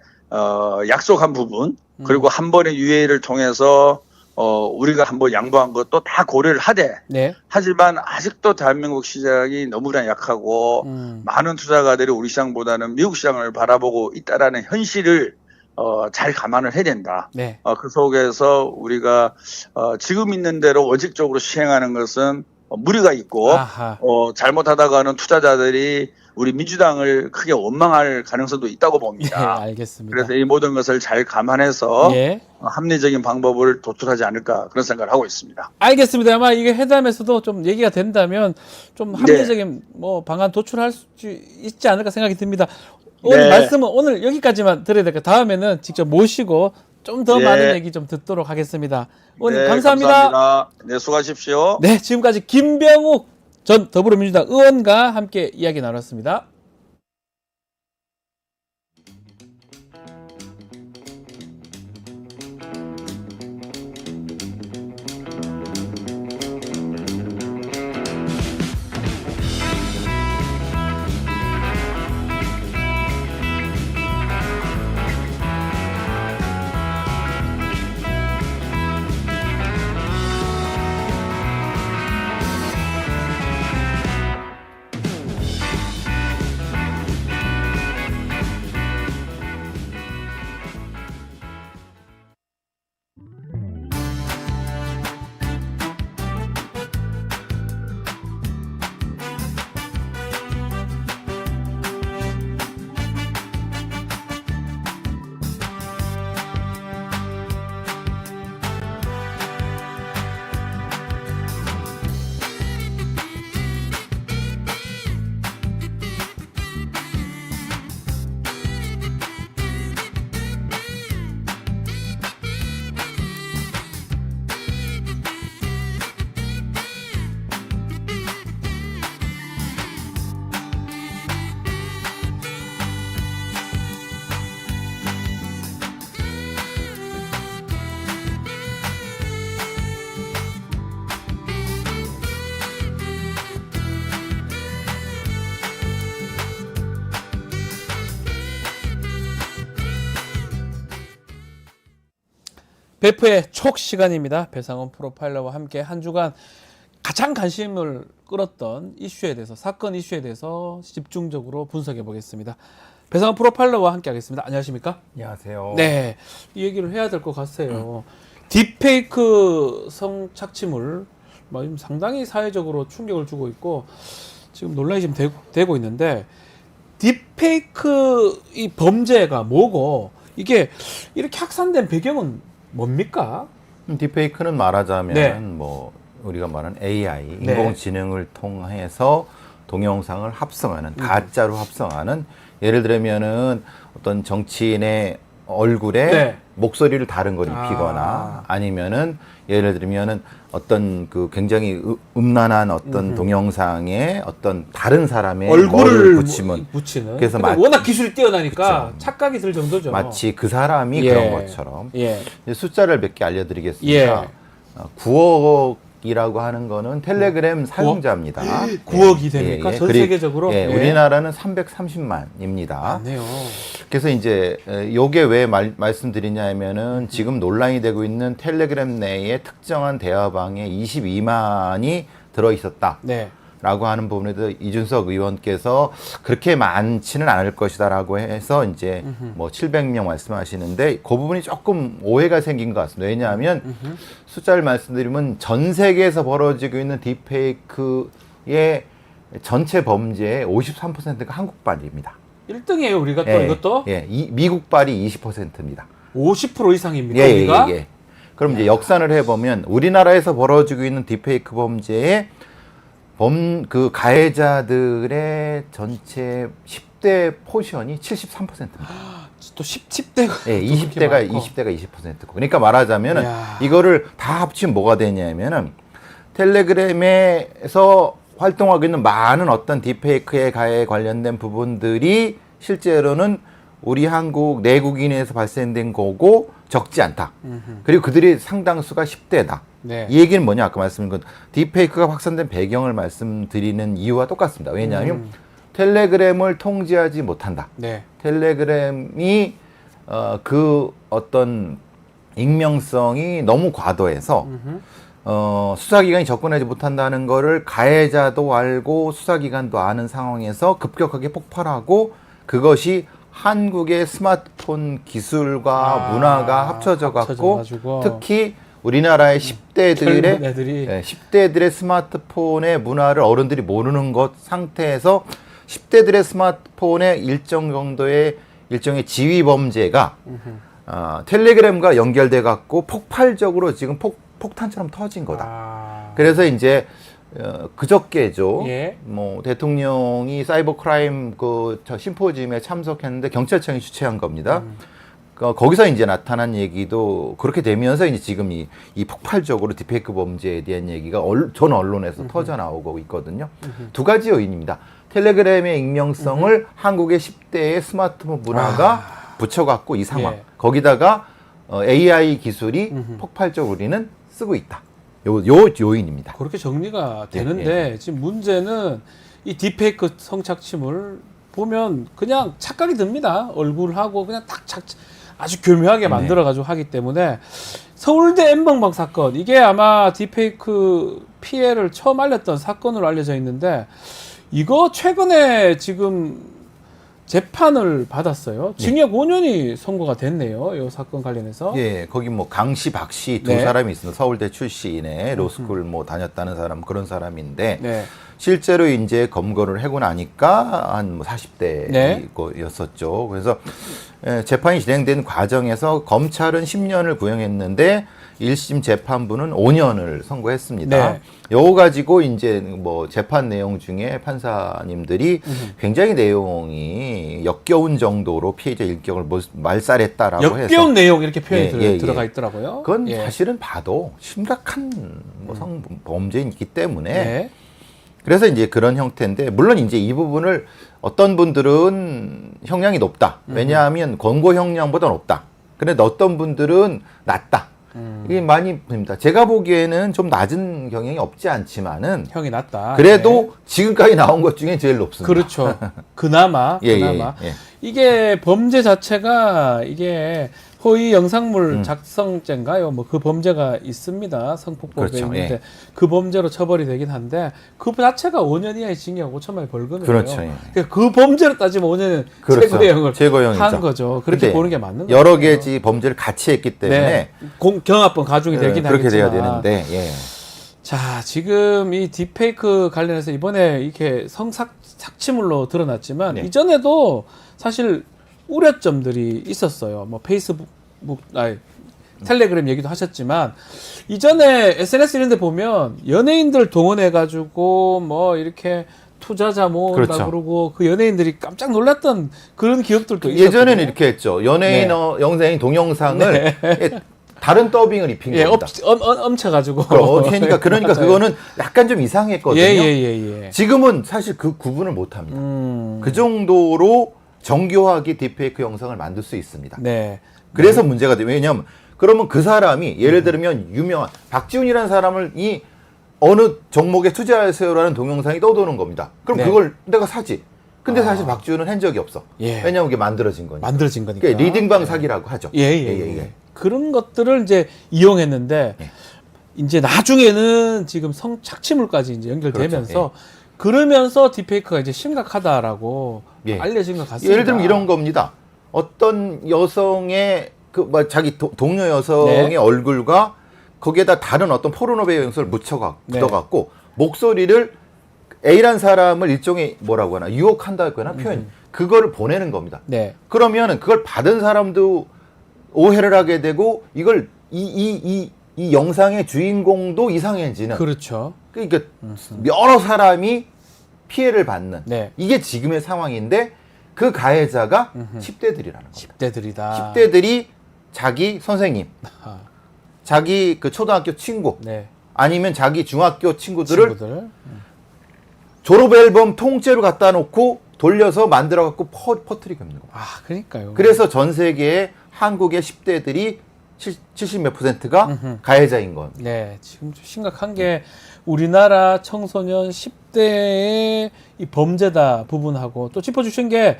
약속한 부분 그리고 한 번의 유예를 통해서 우리가 한번 양보한 것도 다 고려를 하되 네. 하지만 아직도 대한민국 시장이 너무나 약하고 많은 투자가들이 우리 시장보다는 미국 시장을 바라보고 있다라는 현실을 잘 감안을 해야 된다. 네. 그 속에서 우리가 지금 있는 대로 원칙적으로 시행하는 것은 무리가 있고 아하. 잘못하다가는 투자자들이 우리 민주당을 크게 원망할 가능성도 있다고 봅니다. 예, 알겠습니다. 그래서 이 모든 것을 잘 감안해서 예. 합리적인 방법을 도출하지 않을까 그런 생각을 하고 있습니다. 알겠습니다. 아마 이게 회담에서도 좀 얘기가 된다면 좀 합리적인 뭐 방안 도출할 수 있지 않을까 생각이 듭니다. 오늘 말씀은 오늘 여기까지만 드려야 될까. 다음에는 직접 모시고 좀 더 많은 얘기 좀 듣도록 하겠습니다. 오늘 감사합니다. 감사합니다. 네, 수고하십시오. 네, 지금까지 김병욱 전 더불어민주당 의원과 함께 이야기 나눴습니다. 베프의 촉 시간입니다. 배상원 프로파일러와 함께 한 주간 가장 관심을 끌었던 이슈에 대해서, 사건 이슈에 대해서 집중적으로 분석해 보겠습니다. 배상원 프로파일러와 함께 하겠습니다. 안녕하십니까? 안녕하세요. 네, 이 얘기를 해야 될 것 같아요. 딥페이크 성착취물 지금 상당히 사회적으로 충격을 주고 있고 지금 논란이 지금 되고 있는데, 딥페이크 이 범죄가 뭐고 이게 이렇게 확산된 배경은 뭡니까? 딥페이크는 말하자면 네. 뭐 우리가 말하는 AI, 네. 인공지능을 통해서 동영상을 합성하는, 가짜로 합성하는, 예를 들면은 어떤 정치인의 얼굴에 네. 목소리를 다른 걸 입히거나 아니면은 예를 들면은 어떤 그 굉장히 음란한 어떤 동영상에 어떤 다른 사람의 얼굴을 붙이는. 그래서 워낙 기술이 뛰어나니까 그쵸. 착각이 들 정도죠. 마치 그 사람이 예. 그런 것처럼. 예. 이제 숫자를 몇 개 알려드리겠습니다. 예. 9억이라고 하는 거는 텔레그램 사용자입니다. 9억이 됩니까? 전 그리고, 세계적으로? 예, 예. 우리나라는 330만입니다. 맞네요. 그래서 이제 요게 왜 말씀드리냐면은 지금 논란이 되고 있는 텔레그램 내에 특정한 대화방에 22만이 들어 있었다. 네. 라고 하는 부분에도 이준석 의원께서 그렇게 많지는 않을 것이다라고 해서 이제 뭐 700명 말씀하시는데 그 부분이 조금 오해가 생긴 것 같습니다. 왜냐하면 숫자를 말씀드리면 전 세계에서 벌어지고 있는 딥페이크의 전체 범죄의 53%가 한국발입니다. 1등이에요, 우리가 또 예, 이것도? 예, 미국발이 20%입니다. 50% 이상입니까, 예, 우리가? 예. 그럼 이제 역산을 해보면 우리나라에서 벌어지고 있는 딥페이크 범죄의 그 가해자들의 전체 10대 포션이 73%입니다. 또 10대가 예, 20대가 20%고. 그러니까 말하자면은 이야. 이거를 다 합치면 뭐가 되냐면은 텔레그램에서 활동하고 있는 많은 어떤 딥페이크에 가해 관련된 부분들이 실제로는 우리 한국 내국인에서 발생된 거고 적지 않다. 그리고 그들이 상당수가 10대다. 네. 이 얘기는 뭐냐? 아까 말씀드린 건 딥페이크가 확산된 배경을 말씀드리는 이유와 똑같습니다. 왜냐하면 텔레그램을 통제하지 못한다. 네. 텔레그램이 그 어떤 익명성이 너무 과도해서 수사기관이 접근하지 못한다는 거를 가해자도 알고 수사기관도 아는 상황에서 급격하게 폭발하고 그것이 한국의 스마트폰 기술과 문화가 합쳐져 갖고 합쳐져가지고. 특히 우리나라의 10대들의 애들이 10대들의 스마트폰의 문화를 어른들이 모르는 것 상태에서 10대들의 스마트폰의 일정 정도의 일종의 지휘 범죄가 텔레그램과 연결돼 갖고 폭발적으로 지금 폭탄처럼 터진 거다. 그래서 이제 그저께죠. 예. 뭐 대통령이 사이버 크라임 저 심포지엄에 참석했는데 경찰청이 주최한 겁니다. 거기서 이제 나타난 얘기도 그렇게 되면서 이제 지금 이 폭발적으로 딥페이크 범죄에 대한 얘기가 전 언론에서 터져 나오고 있거든요. 두 가지 요인입니다. 텔레그램의 익명성을 한국의 10대의 스마트폰 문화가 붙여갖고 이 상황. 예. 거기다가 AI 기술이 폭발적으로 우리는 쓰고 있다. 요 요인입니다. 그렇게 정리가 되는데 지금 문제는 이 딥페이크 성착취물 보면 그냥 착각이 듭니다. 얼굴하고 그냥 아주 교묘하게 만들어가지고 하기 때문에 서울대 N번방 사건, 이게 아마 딥페이크 피해를 처음 알렸던 사건으로 알려져 있는데 이거 최근에 지금 재판을 받았어요. 징역 5년이 선고가 됐네요. 이 사건 관련해서. 예, 거기 뭐 강씨, 박씨 두 네. 사람이 있습니다. 서울대 출신의 로스쿨 뭐 다녔다는 사람, 그런 사람인데 네. 실제로 이제 검거를 하고 나니까 한 뭐 40대였었죠. 네. 그래서 재판이 진행된 과정에서 검찰은 10년을 구형했는데 1심 재판부는 5년을 선고했습니다. 네. 요거 가지고 이제 뭐 재판 내용 중에 판사님들이 굉장히 내용이 역겨운 정도로 피해자 일격을 말살했다라고 해서 역겨운 내용 이렇게 표현이 예, 들어가 예. 있더라고요. 그건 예. 사실은 봐도 심각한 뭐 범죄이기 때문에 네. 그래서 이제 그런 형태인데 물론 이제 이 부분을 어떤 분들은 형량이 높다. 왜냐하면 권고 형량보다 높다. 그런데 어떤 분들은 낮다. 이게 많이 봅니다. 제가 보기에는 좀 낮은 경향이 없지 않지만은 형이 낮다. 그래도 지금까지 나온 것 중에 제일 높습니다. 그렇죠. 그나마 예, 그나마 예, 예. 이게 범죄 자체가 이게 허위 영상물 작성죄인가요? 뭐 그 범죄가 있습니다. 성폭법에 그렇죠. 있는데 예. 그 범죄로 처벌이 되긴 한데 그 자체가 5년 이하의 징역 5천만 원 벌금이에요. 그렇죠. 예. 그러니까 그 범죄로 따지면 5년은 그렇죠. 최고형을 최고형이죠. 한 거죠. 그렇게 근데 보는 게 맞는 거죠. 여러 개지 범죄를 같이 했기 때문에 네. 경합범 가중이 되긴 그렇게 하겠지만 돼야 되는데 예. 자, 지금 이 딥페이크 관련해서 이번에 이렇게 성착취물로 드러났지만 네. 이전에도 사실 우려점들이 있었어요. 뭐 페이스북, 텔레그램 얘기도 하셨지만 이전에 SNS 이런 데 보면 연예인들 동원해가지고 뭐 이렇게 투자자 모은다 그렇죠. 그러고 그 연예인들이 깜짝 놀랐던 그런 기억들도 있었거든요. 예전에는 이렇게 했죠. 연예인 네. 영상인 동영상을 예, 다른 더빙을 입힌 예, 겁니다. 엄쳐가지고. 그러니까 맞아요. 그거는 약간 좀 이상했거든요. 예. 지금은 사실 그 구분을 못 합니다. 그 정도로 정교하게 딥페이크 영상을 만들 수 있습니다. 네. 그래서 문제가 돼요. 왜냐하면 그러면 그 사람이 예를 들면 유명한 박지훈이라는 사람을 이 어느 종목에 투자하세요라는 동영상이 떠도는 겁니다. 그럼 네. 그걸 내가 사지. 근데 사실 박지훈은 한 적이 없어. 예. 왜냐하면 이게 만들어진 거니까. 만들어진 거니까. 그러니까 리딩방 사기라고 하죠. 예. 그런 것들을 이제 이용했는데 예. 이제 나중에는 지금 성착취물까지 이제 연결되면서 그렇죠. 그러면서 딥페이크가 이제 심각하다라고 예. 알려진 것 같습니다. 예를 들면 이런 겁니다. 어떤 여성의 자기 동료 여성의 네. 얼굴과 거기에다 다른 어떤 포르노 배우 영상을 묻어갖고 목소리를 A란 사람을 일종의 뭐라고 하나 유혹한다거나 표현 그거를 보내는 겁니다. 네. 그러면은 그걸 받은 사람도 오해를 하게 되고 이걸 이 영상의 주인공도 이상해지는 그렇죠. 그러니까 여러 사람이 피해를 받는 네. 이게 지금의 상황인데 그 가해자가 10대들이라는 겁니다. 10대들이다. 10대들이 자기 선생님, 아, 자기 그 초등학교 친구 네. 아니면 자기 중학교 친구들을 친구들. 졸업 앨범 통째로 갖다 놓고 돌려서 만들어 갖고 퍼뜨리고 있는 겁니다. 아, 그러니까요. 그래서 전 세계의 한국의 10대들이 70몇 %가 가해자인 겁니다. 네, 지금 좀 심각한 게 우리나라 청소년 10대의 이 범죄다 부분하고 또 짚어주신 게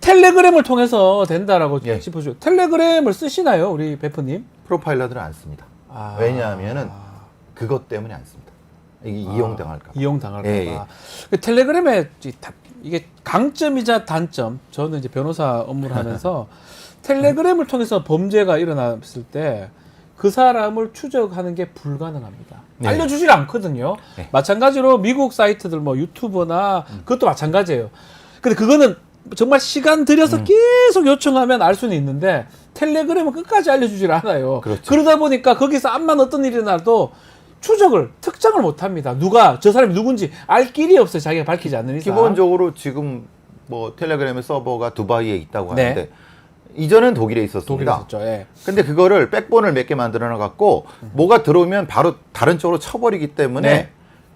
텔레그램을 통해서 된다라고 예. 짚어주죠. 텔레그램을 쓰시나요, 우리 베프님? 프로파일러들은 안 씁니다. 아. 왜냐하면은 그것 때문에 안 씁니다. 이게 이용당할까 봐. 이용당할까 봐. 예. 그 텔레그램의 이게 강점이자 단점. 저는 이제 변호사 업무를 하면서 텔레그램을 통해서 범죄가 일어났을 때 그 사람을 추적하는 게 불가능합니다. 네. 알려주질 않거든요. 네. 마찬가지로 미국 사이트들 뭐 유튜버나 그것도 마찬가지예요. 근데 그거는 정말 시간 들여서 계속 요청하면 알 수는 있는데 텔레그램은 끝까지 알려주질 않아요. 그렇죠. 그러다 보니까 거기서 암만 어떤 일이 나도 특정을 못 합니다. 누가, 저 사람이 누군지 알 길이 없어요. 자기가 밝히지 않는 이상. 기본적으로 지금 뭐 텔레그램의 서버가 두바이에 있다고 네. 하는데 이전엔 독일에 독일에 있었습니다. 있었죠. 예. 근데 그거를 백본을 몇 개 만들어 갖고 뭐가 들어오면 바로 다른 쪽으로 쳐버리기 때문에 네.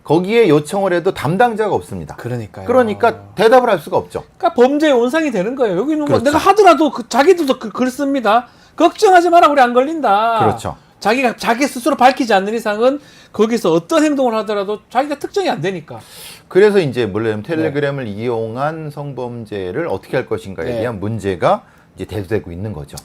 거기에 요청을 해도 담당자가 없습니다. 그러니까요. 그러니까 대답을 할 수가 없죠. 그러니까 범죄의 온상이 되는 거예요. 여기는 뭐 그렇죠. 내가 하더라도 자기들도 글 씁니다. 걱정하지 마라, 우리 안 걸린다. 그렇죠. 자기가 자기 스스로 밝히지 않는 이상은 거기서 어떤 행동을 하더라도 자기가 특정이 안 되니까. 그래서 이제 물론 텔레그램을 이용한 성범죄를 어떻게 할 것인가에 네. 대한 문제가 이제 대두되고 있는 거죠.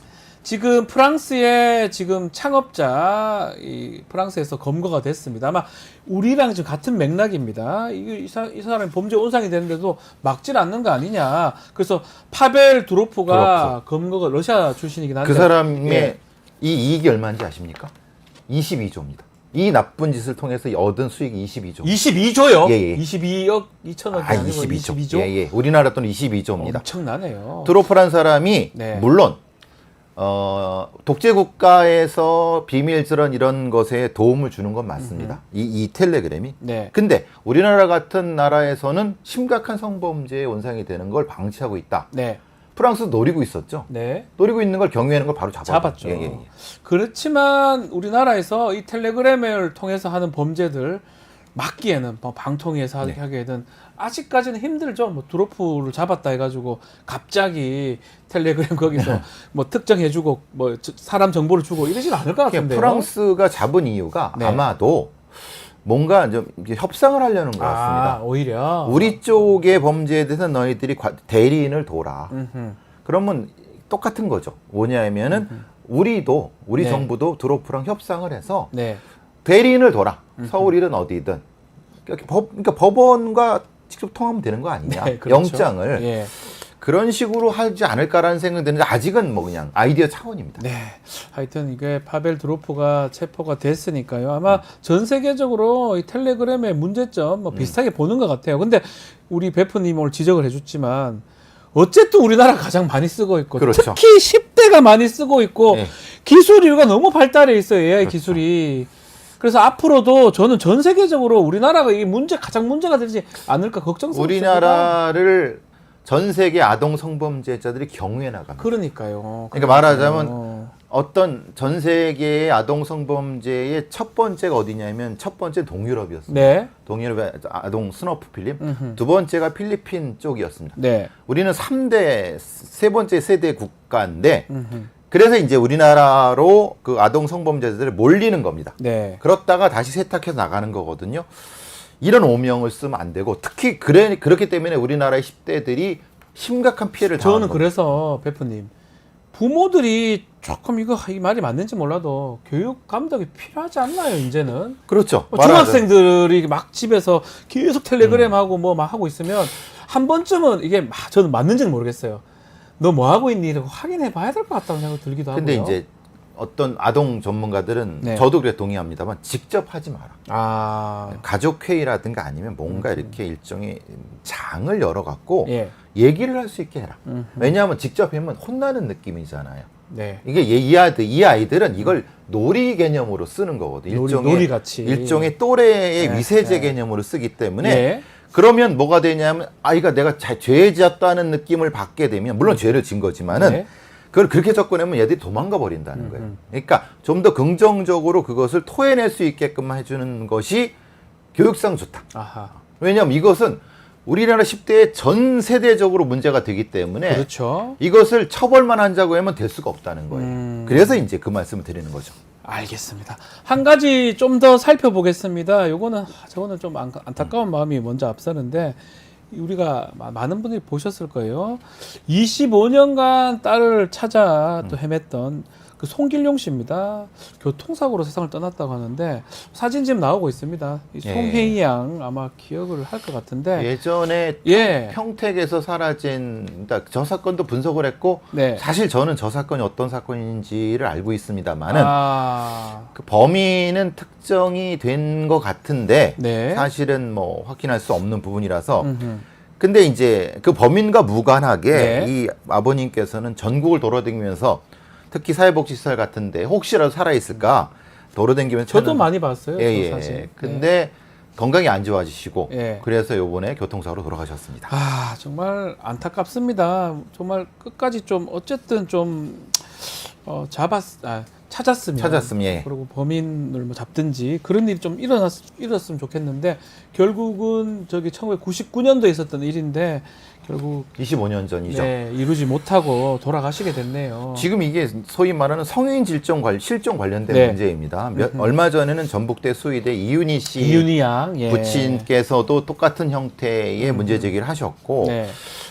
지금 프랑스의 지금 창업자 이 프랑스에서 검거가 됐습니다. 아마 우리랑 지금 같은 맥락입니다. 이 사람이 범죄 온상이 되는데도 막질 않는 거 아니냐. 그래서 파벨 두로프가 검거가 러시아 출신이긴 한데 그 사람의 예. 이 이익이 얼마인지 아십니까? 22조입니다. 이 나쁜 짓을 통해서 얻은 수익이 22조. 22조요? 예. 22억 2천억이 아니고 22조? 예. 우리나라 돈은 22조입니다. 엄청나네요. 드로프란 사람이 네. 물론 독재 국가에서 비밀질원 이런 것에 도움을 주는 건 맞습니다. 이 텔레그램이. 네. 근데 우리나라 같은 나라에서는 심각한 성범죄의 원상이 되는 걸 방치하고 있다. 네. 프랑스 노리고 있었죠. 네. 노리고 있는 걸 경유하는 걸 바로 잡았죠. 예. 그렇지만 우리나라에서 이 텔레그램을 통해서 하는 범죄들 막기에는 뭐 방통위에서 하기에는 아직까지는 힘들죠. 뭐 드로프를 잡았다 해가지고 갑자기 텔레그램 거기서 뭐 특정해주고 뭐 사람 정보를 주고 이러진 않을 것 같은데요. 프랑스가 잡은 이유가 네. 아마도 뭔가 좀 이렇게 협상을 하려는 것 같습니다. 오히려 우리 쪽의 범죄에 대해서 너희들이 대리인을 둬라. 음흠. 그러면 똑같은 거죠. 뭐냐면은 우리 네. 정부도 드로프랑 협상을 해서 네. 대리인을 둬라. 서울이든 어디든. 그러니까 법원과 직접 통하면 되는 거 아니냐. 네, 그렇죠. 영장을. 예. 그런 식으로 하지 않을까라는 생각이 드는데 아직은 뭐 그냥 아이디어 차원입니다. 네. 하여튼 이게 파벨 드로프가 체포가 됐으니까요. 아마 전 세계적으로 이 텔레그램의 문제점 뭐 비슷하게 보는 것 같아요. 근데 우리 베프님 오늘 지적을 해줬지만 어쨌든 우리나라가 가장 많이 쓰고 있고 그렇죠. 특히 10대가 많이 쓰고 있고 네. 기술이가 너무 발달해 있어요. AI 그렇죠. 기술이. 그래서 앞으로도 저는 전 세계적으로 우리나라가 이 가장 문제가 되지 않을까 걱정스럽습니다. 우리나라를 전 세계 아동 성범죄자들이 경유해 나갑니다. 그러니까요. 그러니까 말하자면 어떤 전 세계의 아동 성범죄의 첫 번째가 어디냐면 첫 번째 동유럽이었습니다. 네. 동유럽의 아동 스너프 필름. 음흠. 두 번째가 필리핀 쪽이었습니다. 네. 우리는 세 번째 세대 국가인데 음흠. 그래서 이제 우리나라로 그 아동 성범죄자들이 몰리는 겁니다. 네. 그렇다가 다시 세탁해서 나가는 거거든요. 이런 오명을 쓰면 안 되고 특히 그렇기 때문에 우리나라의 10대들이 심각한 피해를 당하는 저는 겁니다. 그래서 베프님 부모들이 조금 이 말이 맞는지 몰라도 교육 감독이 필요하지 않나요 이제는? 그렇죠. 뭐 중학생들이 막 집에서 계속 텔레그램 하고 뭐 막 하고 있으면 한 번쯤은 이게 저는 맞는지는 모르겠어요. 너 뭐 하고 있니? 이러고 확인해 봐야 될 것 같다고 생각이 들기도 하고요. 근데 이제 어떤 아동 전문가들은 네. 저도 그래 동의합니다만 직접 하지 마라. 아, 가족회의라든가 아니면 뭔가 이렇게 일종의 장을 열어갖고 예, 얘기를 할 수 있게 해라. 음흠. 왜냐하면 직접 하면 혼나는 느낌이잖아요. 네, 이게 이 아이들은 이걸 놀이 개념으로 쓰는 거거든요. 놀이같이. 일종의 또래의 네, 위세제 네. 개념으로 쓰기 때문에 예, 그러면 뭐가 되냐면 아이가 내가 죄 지었다는 느낌을 받게 되면 물론 죄를 진 거지만은 네. 그걸 그렇게 접근하면 얘들이 도망가 버린다는 거예요. 그러니까 좀 더 긍정적으로 그것을 토해낼 수 있게끔 해주는 것이 교육상 좋다. 아하, 왜냐하면 이것은 우리나라 10대의 전 세대적으로 문제가 되기 때문에 그렇죠. 이것을 처벌만 한다고 하면 될 수가 없다는 거예요. 그래서 이제 그 말씀을 드리는 거죠. 알겠습니다. 한 가지 좀 더 살펴보겠습니다. 저거는 좀 안타까운 마음이 먼저 앞서는데 우리가 많은 분들이 보셨을 거예요. 25년간 딸을 찾아 또 헤맸던 그 송길용 씨입니다. 교통사고로 세상을 떠났다고 하는데 사진 지금 나오고 있습니다. 이 예. 송혜이 양 아마 기억을 할 것 같은데 예전에 예. 평택에서 사라진 그러니까 저 사건도 분석을 했고 네. 사실 저는 저 사건이 어떤 사건인지를 알고 있습니다만은 아, 그 범인은 특정이 된 것 같은데 네. 사실은 뭐 확인할 수 없는 부분이라서 음흠. 근데 이제 그 범인과 무관하게 네. 이 아버님께서는 전국을 돌아다니면서 특히 사회복지시설 같은데 혹시라도 살아있을까 돌아다니면서 저도 많이 봤어요. 그 예, 사진. 예. 근데 건강이 안 좋아지시고 예. 그래서 요번에 교통사고로 돌아가셨습니다. 아, 정말 안타깝습니다. 정말 끝까지 좀 어쨌든 좀 찾았으면 예. 그리고 범인을 뭐 잡든지 그런 일이 좀 일어났으면 좋겠는데 결국은 저기 1999년도에 있었던 일인데 결국 25년 전이죠. 네, 이루지 못하고 돌아가시게 됐네요. 지금 이게 소위 말하는 성인 실종 관련된 네. 문제입니다. 얼마 전에는 전북대 수의대 이윤희 씨 이윤희 양 예. 부친께서도 똑같은 형태의 문제 제기를 하셨고 네.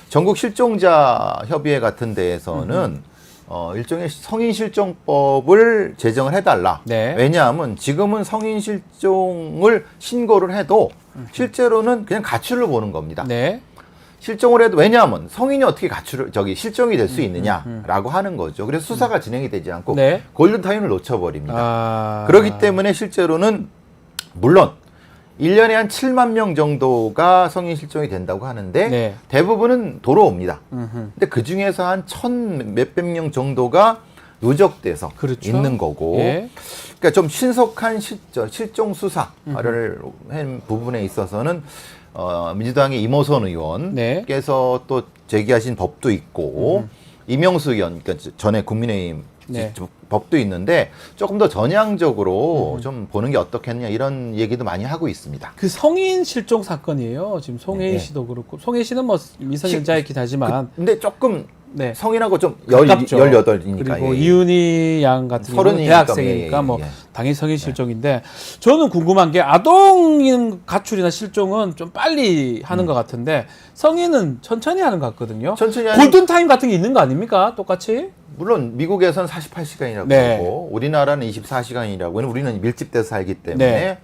전국 실종자 협의회 같은 데에서는 일종의 성인 실종법을 제정을 해달라. 네. 왜냐하면 지금은 성인 실종을 신고를 해도 실제로는 그냥 가출을 보는 겁니다. 네. 실종을 해도 왜냐하면 성인이 어떻게 실종이 될 수 있느냐라고 하는 거죠. 그래서 수사가 진행이 되지 않고 네. 골든타임을 놓쳐버립니다. 아. 그렇기 때문에 실제로는 물론 1년에 한 7만 명 정도가 성인 실종이 된다고 하는데 네. 대부분은 돌아옵니다. 음흠. 근데 그 중에서 한 1,000 몇백 명 정도가 누적돼서 그렇죠. 있는 거고 예. 그러니까 좀 신속한 실종 수사를 한 부분에 있어서는 민주당의 이모선 의원께서 또 제기하신 법도 있고 이명수 의원 그러니까 전에 국민의힘 네. 법도 있는데 조금 더 전향적으로 좀 보는 게 어떻겠냐 이런 얘기도 많이 하고 있습니다. 그 성인 실종 사건이에요. 지금 송혜이 네. 씨도 그렇고 송혜이 씨는 뭐 미성년자이긴 하지만 근데 조금 네. 성인하고 좀 가깝죠. 18이니까. 그리고 이윤희 양 같은 경우는 30이니까, 대학생이니까 뭐 당연히 성인 실종인데 저는 궁금한 게 아동인 가출이나 실종은 좀 빨리 하는 것 같은데 성인은 천천히 하는 것 같거든요. 천천히 하는 골든타임 같은 게 있는 거 아닙니까? 똑같이? 물론 미국에서는 48시간이라고 네. 하고 우리나라는 24시간이라고 하는 우리는 밀집돼서 살기 때문에 네.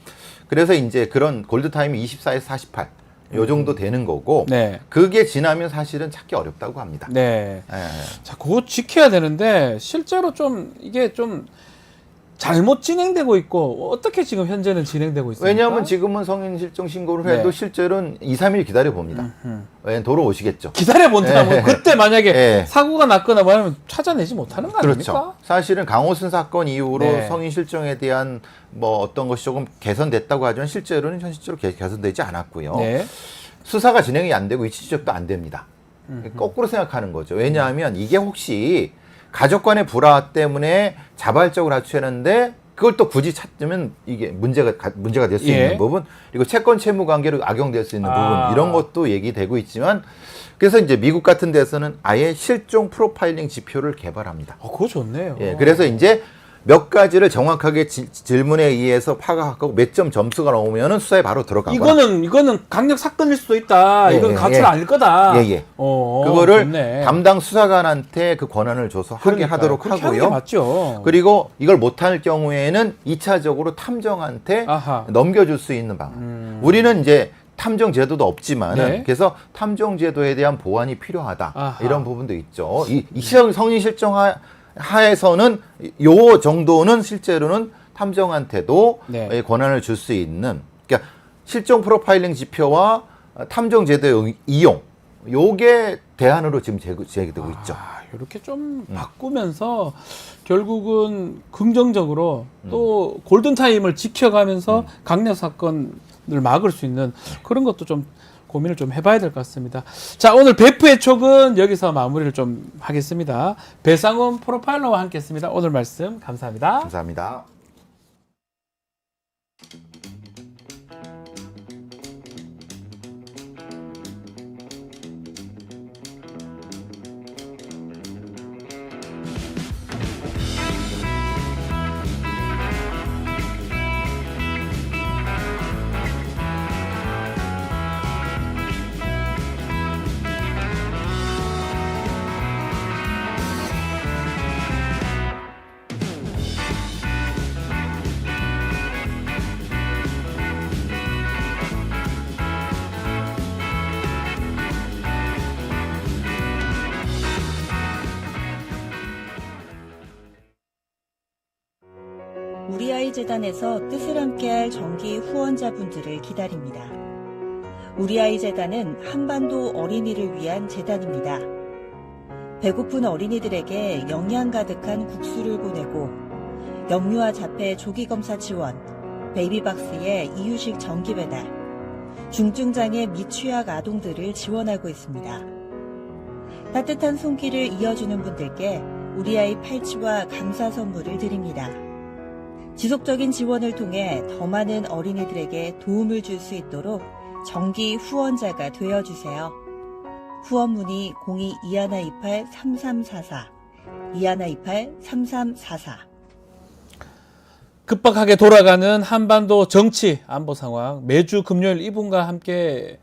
그래서 이제 그런 골드타임이 24에서 48 요 정도 되는 거고 네. 그게 지나면 사실은 찾기 어렵다고 합니다. 네. 예. 자, 그거 지켜야 되는데 실제로 좀 이게 좀 잘못 진행되고 있고 어떻게 지금 현재는 진행되고 있습니까? 왜냐하면 지금은 성인 실종 신고를 해도 네. 실제로는 2, 3일 기다려 봅니다. 왜냐면 돌아오시겠죠. 기다려 본다면 예. 그때 만약에 예. 사고가 났거나 뭐 하면 찾아내지 못하는 거 아닙니까? 그렇죠. 사실은 강호순 사건 이후로 네. 성인 실종에 대한 뭐 어떤 것이 조금 개선됐다고 하지만 실제로는 현실적으로 개선되지 않았고요. 네. 수사가 진행이 안 되고 위치 추적도 안 됩니다. 거꾸로 생각하는 거죠. 왜냐하면 이게 혹시 가족 간의 불화 때문에 자발적으로 가출했는데 그걸 또 굳이 찾으면 이게 문제가 될 수 예. 있는 부분, 그리고 채권 채무 관계로 악용될 수 있는 부분, 이런 것도 얘기되고 있지만, 그래서 이제 미국 같은 데서는 아예 실종 프로파일링 지표를 개발합니다. 그거 좋네요. 예, 그래서 이제 몇 가지를 정확하게 질문에 의해서 파악하고 몇 점 점수가 나오면은 수사에 바로 들어가고. 이거는 강력 사건일 수도 있다. 예, 이건 예, 가출 예. 아닐 거다. 예, 예. 그거를 좋네. 담당 수사관한테 그 권한을 줘서 하게 그러니까요. 하도록 그렇게 하는 게 하고요. 맞죠. 그리고 이걸 못할 경우에는 2차적으로 탐정한테 아하. 넘겨줄 수 있는 방안. 우리는 이제 탐정 제도도 없지만은 네. 그래서 탐정 제도에 대한 보완이 필요하다. 아하. 이런 부분도 있죠. 이 성인 실종 하에서는 요 정도는 실제로는 탐정한테도 네. 권한을 줄 수 있는, 그러니까 실종 프로파일링 지표와 탐정 제도의 이용, 요게 대안으로 지금 제기되고 있죠. 이렇게 좀 바꾸면서 결국은 긍정적으로 또 골든타임을 지켜가면서 강력 사건을 막을 수 있는 그런 것도 좀 고민을 좀 해봐야 될 것 같습니다. 자, 오늘 베프의 촉은 여기서 마무리를 좀 하겠습니다. 배상훈 프로파일러와 함께 했습니다. 오늘 말씀 감사합니다. 감사합니다. 우리 아이 재단에서 뜻을 함께할 정기 후원자분들을 기다립니다. 우리 아이 재단은 한반도 어린이를 위한 재단입니다. 배고픈 어린이들에게 영양 가득한 국수를 보내고 영유아 자폐 조기 검사 지원, 베이비박스의 이유식 정기 배달, 중증장애 미취학 아동들을 지원하고 있습니다. 따뜻한 손길을 이어주는 분들께 우리 아이 팔찌와 감사 선물을 드립니다. 지속적인 지원을 통해 더 많은 어린이들에게 도움을 줄 수 있도록 정기 후원자가 되어주세요. 후원 문의 02-2128-3344, 2128-3344. 급박하게 돌아가는 한반도 정치 안보 상황 매주 금요일 이분과 함께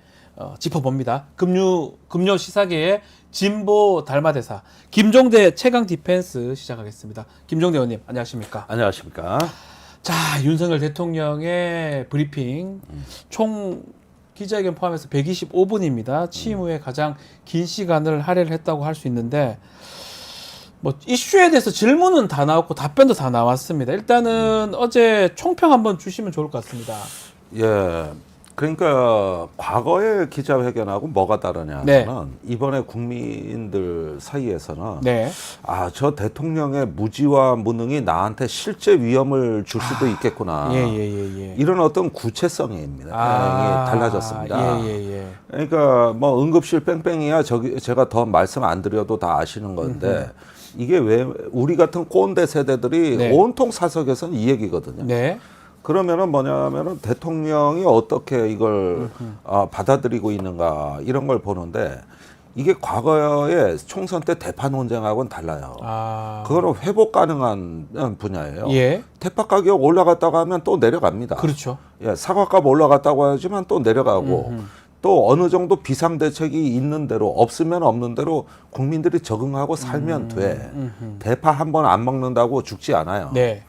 짚어봅니다. 금요 시사계의 진보 달마대사 김종대 최강 디펜스 시작하겠습니다. 김종대 의원님 안녕하십니까? 안녕하십니까? 자, 윤석열 대통령의 브리핑 총 기자회견 포함해서 125분입니다. 취임 후에 가장 긴 시간을 할애를 했다고 할 수 있는데 뭐 이슈에 대해서 질문은 다 나왔고 답변도 다 나왔습니다. 일단은 어제 총평 한번 주시면 좋을 것 같습니다. 예. 그러니까 과거의 기자회견하고 뭐가 다르냐면 네. 이번에 국민들 사이에서는 네. 저 대통령의 무지와 무능이 나한테 실제 위험을 줄 수도 있겠구나. 예. 이런 어떤 구체성입니다. 이게 달라졌습니다. 예. 그러니까 뭐 응급실 뺑뺑이야 제가 더 말씀 안 드려도 다 아시는 건데 이게 왜 우리 같은 꼰대 세대들이 네. 온통 사석에서는 이 얘기거든요. 네. 그러면은 뭐냐면은 대통령이 어떻게 이걸 받아들이고 있는가 이런 걸 보는데 이게 과거의 총선 때 대파 논쟁하고는 달라요. 그거는 회복 가능한 분야예요. 예. 대파 가격 올라갔다고 하면 또 내려갑니다. 그렇죠. 예, 사과값 올라갔다고 하지만 또 내려가고 또 어느 정도 비상대책이 있는 대로 없으면 없는 대로 국민들이 적응하고 살면 돼. 대파 한 번 안 먹는다고 죽지 않아요. 네.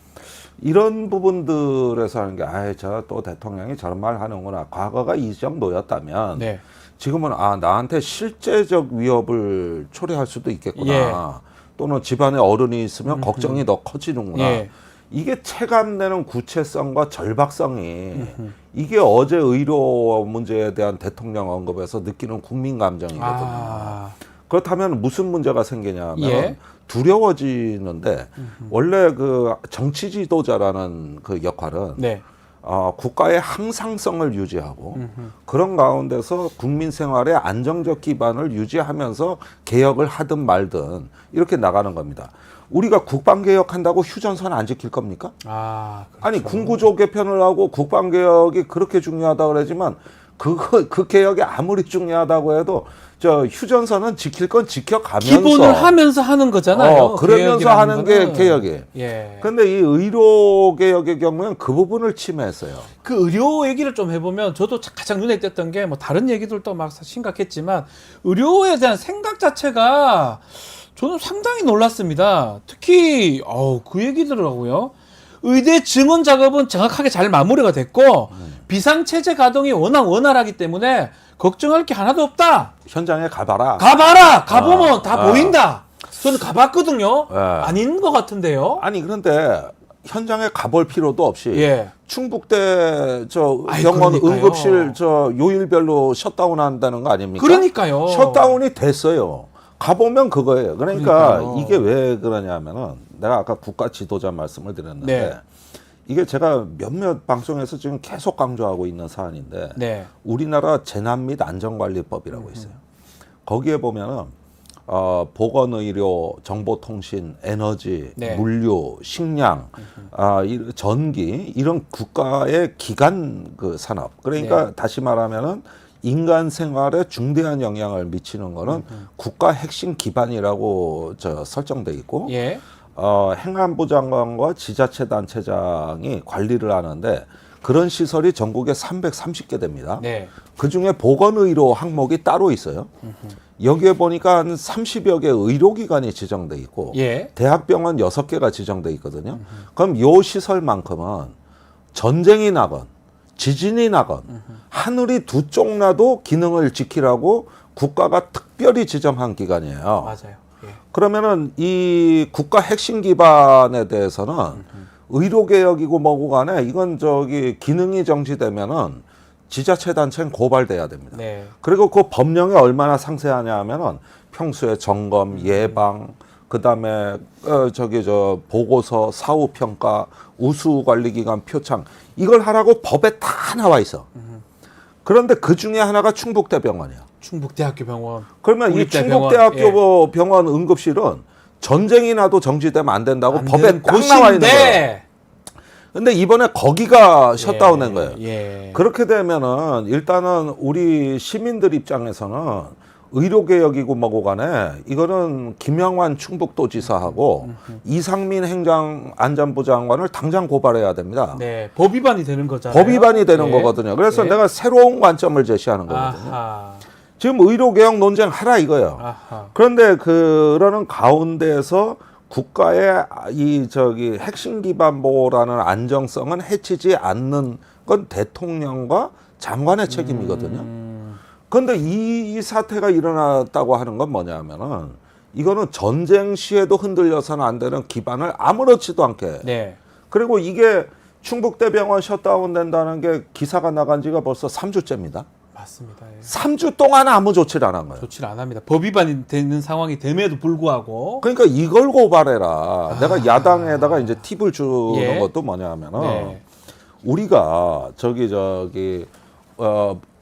이런 부분들에서 하는 게 저 또 대통령이 저런 말 하는구나. 과거가 이 정도였다면 네. 지금은 나한테 실제적 위협을 초래할 수도 있겠구나. 예. 또는 집안에 어른이 있으면 걱정이 더 커지는구나. 예. 이게 체감되는 구체성과 절박성이 이게 어제 의료 문제에 대한 대통령 언급에서 느끼는 국민 감정이거든요. 그렇다면 무슨 문제가 생기냐면 예. 두려워지는데 원래 그 정치 지도자라는 그 역할은 네. 국가의 항상성을 유지하고 그런 가운데서 국민 생활의 안정적 기반을 유지하면서 개혁을 하든 말든 이렇게 나가는 겁니다. 우리가 국방개혁한다고 휴전선 안 지킬 겁니까? 그렇죠. 아니 군구조 개편을 하고 국방개혁이 그렇게 중요하다고 그러지만 그 개혁이 아무리 중요하다고 해도 저 휴전선은 지킬 건 지켜가면서 기본을 하면서 하는 거잖아요. 그러면서 하는 게 개혁이에요. 예. 근데 이 의료 개혁의 경우에는 그 부분을 침해했어요. 그 의료 얘기를 좀 해보면 저도 가장 눈에 띄었던 게 뭐 다른 얘기들도 막 심각했지만 의료에 대한 생각 자체가 저는 상당히 놀랐습니다. 특히 그 얘기더라고요. 의대 증원 작업은 정확하게 잘 마무리가 됐고 비상체제 가동이 워낙 원활하기 때문에 걱정할 게 하나도 없다. 현장에 가봐라. 가보면 다 보인다. 저는 가봤거든요. 예. 아닌 것 같은데요. 아니 그런데 현장에 가볼 필요도 없이 예. 충북대 병원 그러니까요. 응급실 요일별로 셧다운 한다는 거 아닙니까? 그러니까요. 셧다운이 됐어요. 가보면 그거예요. 그러니까 그러니까요. 이게 왜 그러냐면은 내가 아까 국가 지도자 말씀을 드렸는데 네. 이게 제가 몇몇 방송에서 지금 계속 강조하고 있는 사안인데 네. 우리나라 재난 및 안전관리법이라고 있어요. 거기에 보면은 보건의료, 정보통신, 에너지, 네. 물류, 식량, 전기 이런 국가의 기간 그 산업. 그러니까 다시 말하면은 인간 생활에 중대한 영향을 미치는 거는 국가 핵심 기반이라고 설정돼 있고 예. 행안부 장관과 지자체 단체장이 관리를 하는데 그런 시설이 전국에 330개 됩니다. 네. 그중에 보건의료 항목이 따로 있어요. 여기에 보니까 한 30여 개 의료기관이 지정돼 있고 예. 대학병원 6개가 지정돼 있거든요. 그럼 요 시설만큼은 전쟁이 나건 지진이 나건 하늘이 두 쪽 나도 기능을 지키라고 국가가 특별히 지정한 기관이에요. 맞아요. 예. 그러면은 이 국가 핵심 기반에 대해서는 의료개혁이고 뭐고 간에 이건 기능이 정지되면은 지자체 단체는 고발돼야 됩니다. 네. 그리고 그 법령이 얼마나 상세하냐 하면은 평소에 점검, 예방, 그다음에 보고서, 사후 평가, 우수 관리 기관 표창 이걸 하라고 법에 다 나와 있어. 그런데 그 중에 하나가 충북대병원이야. 충북대학교 병원. 그러면 이 국립대병원. 충북대학교 병원 응급실은 전쟁이 나도 정지되면 안 된다고 안 법에 되는 딱 나와 있는 거예요. 곳인데. 근데 이번에 거기가 셧다운된 거예요. 예. 그렇게 되면은 일단은 우리 시민들 입장에서는 의료개혁이고 뭐고 간에 이거는 김영환 충북도지사하고 이상민 행정안전부 장관을 당장 고발해야 됩니다. 네. 법 위반이 되는 거잖아요. 법 위반이 되는 예. 거거든요. 그래서 예. 내가 새로운 관점을 제시하는 거거든요. 아하. 지금 의료개혁 논쟁 하라 이거예요. 아하. 그런데 그러는 가운데에서 국가의 핵심 기반 보호라는 안정성은 해치지 않는 건 대통령과 장관의 책임이거든요. 그런데 이 사태가 일어났다고 하는 건 뭐냐면은 이거는 전쟁 시에도 흔들려서는 안 되는 기반을 아무렇지도 않게. 네. 그리고 이게 충북대병원 셧다운 된다는 게 기사가 나간 지가 벌써 3주째입니다. 맞습니다. 예. 3주 동안 아무 조치를 안 한 거예요. 조치를 안 합니다. 법 위반이 되는 상황이 됨에도 불구하고. 그러니까 이걸 고발해라. 내가 야당에다가 이제 팁을 주는 예. 것도 뭐냐면은 네. 우리가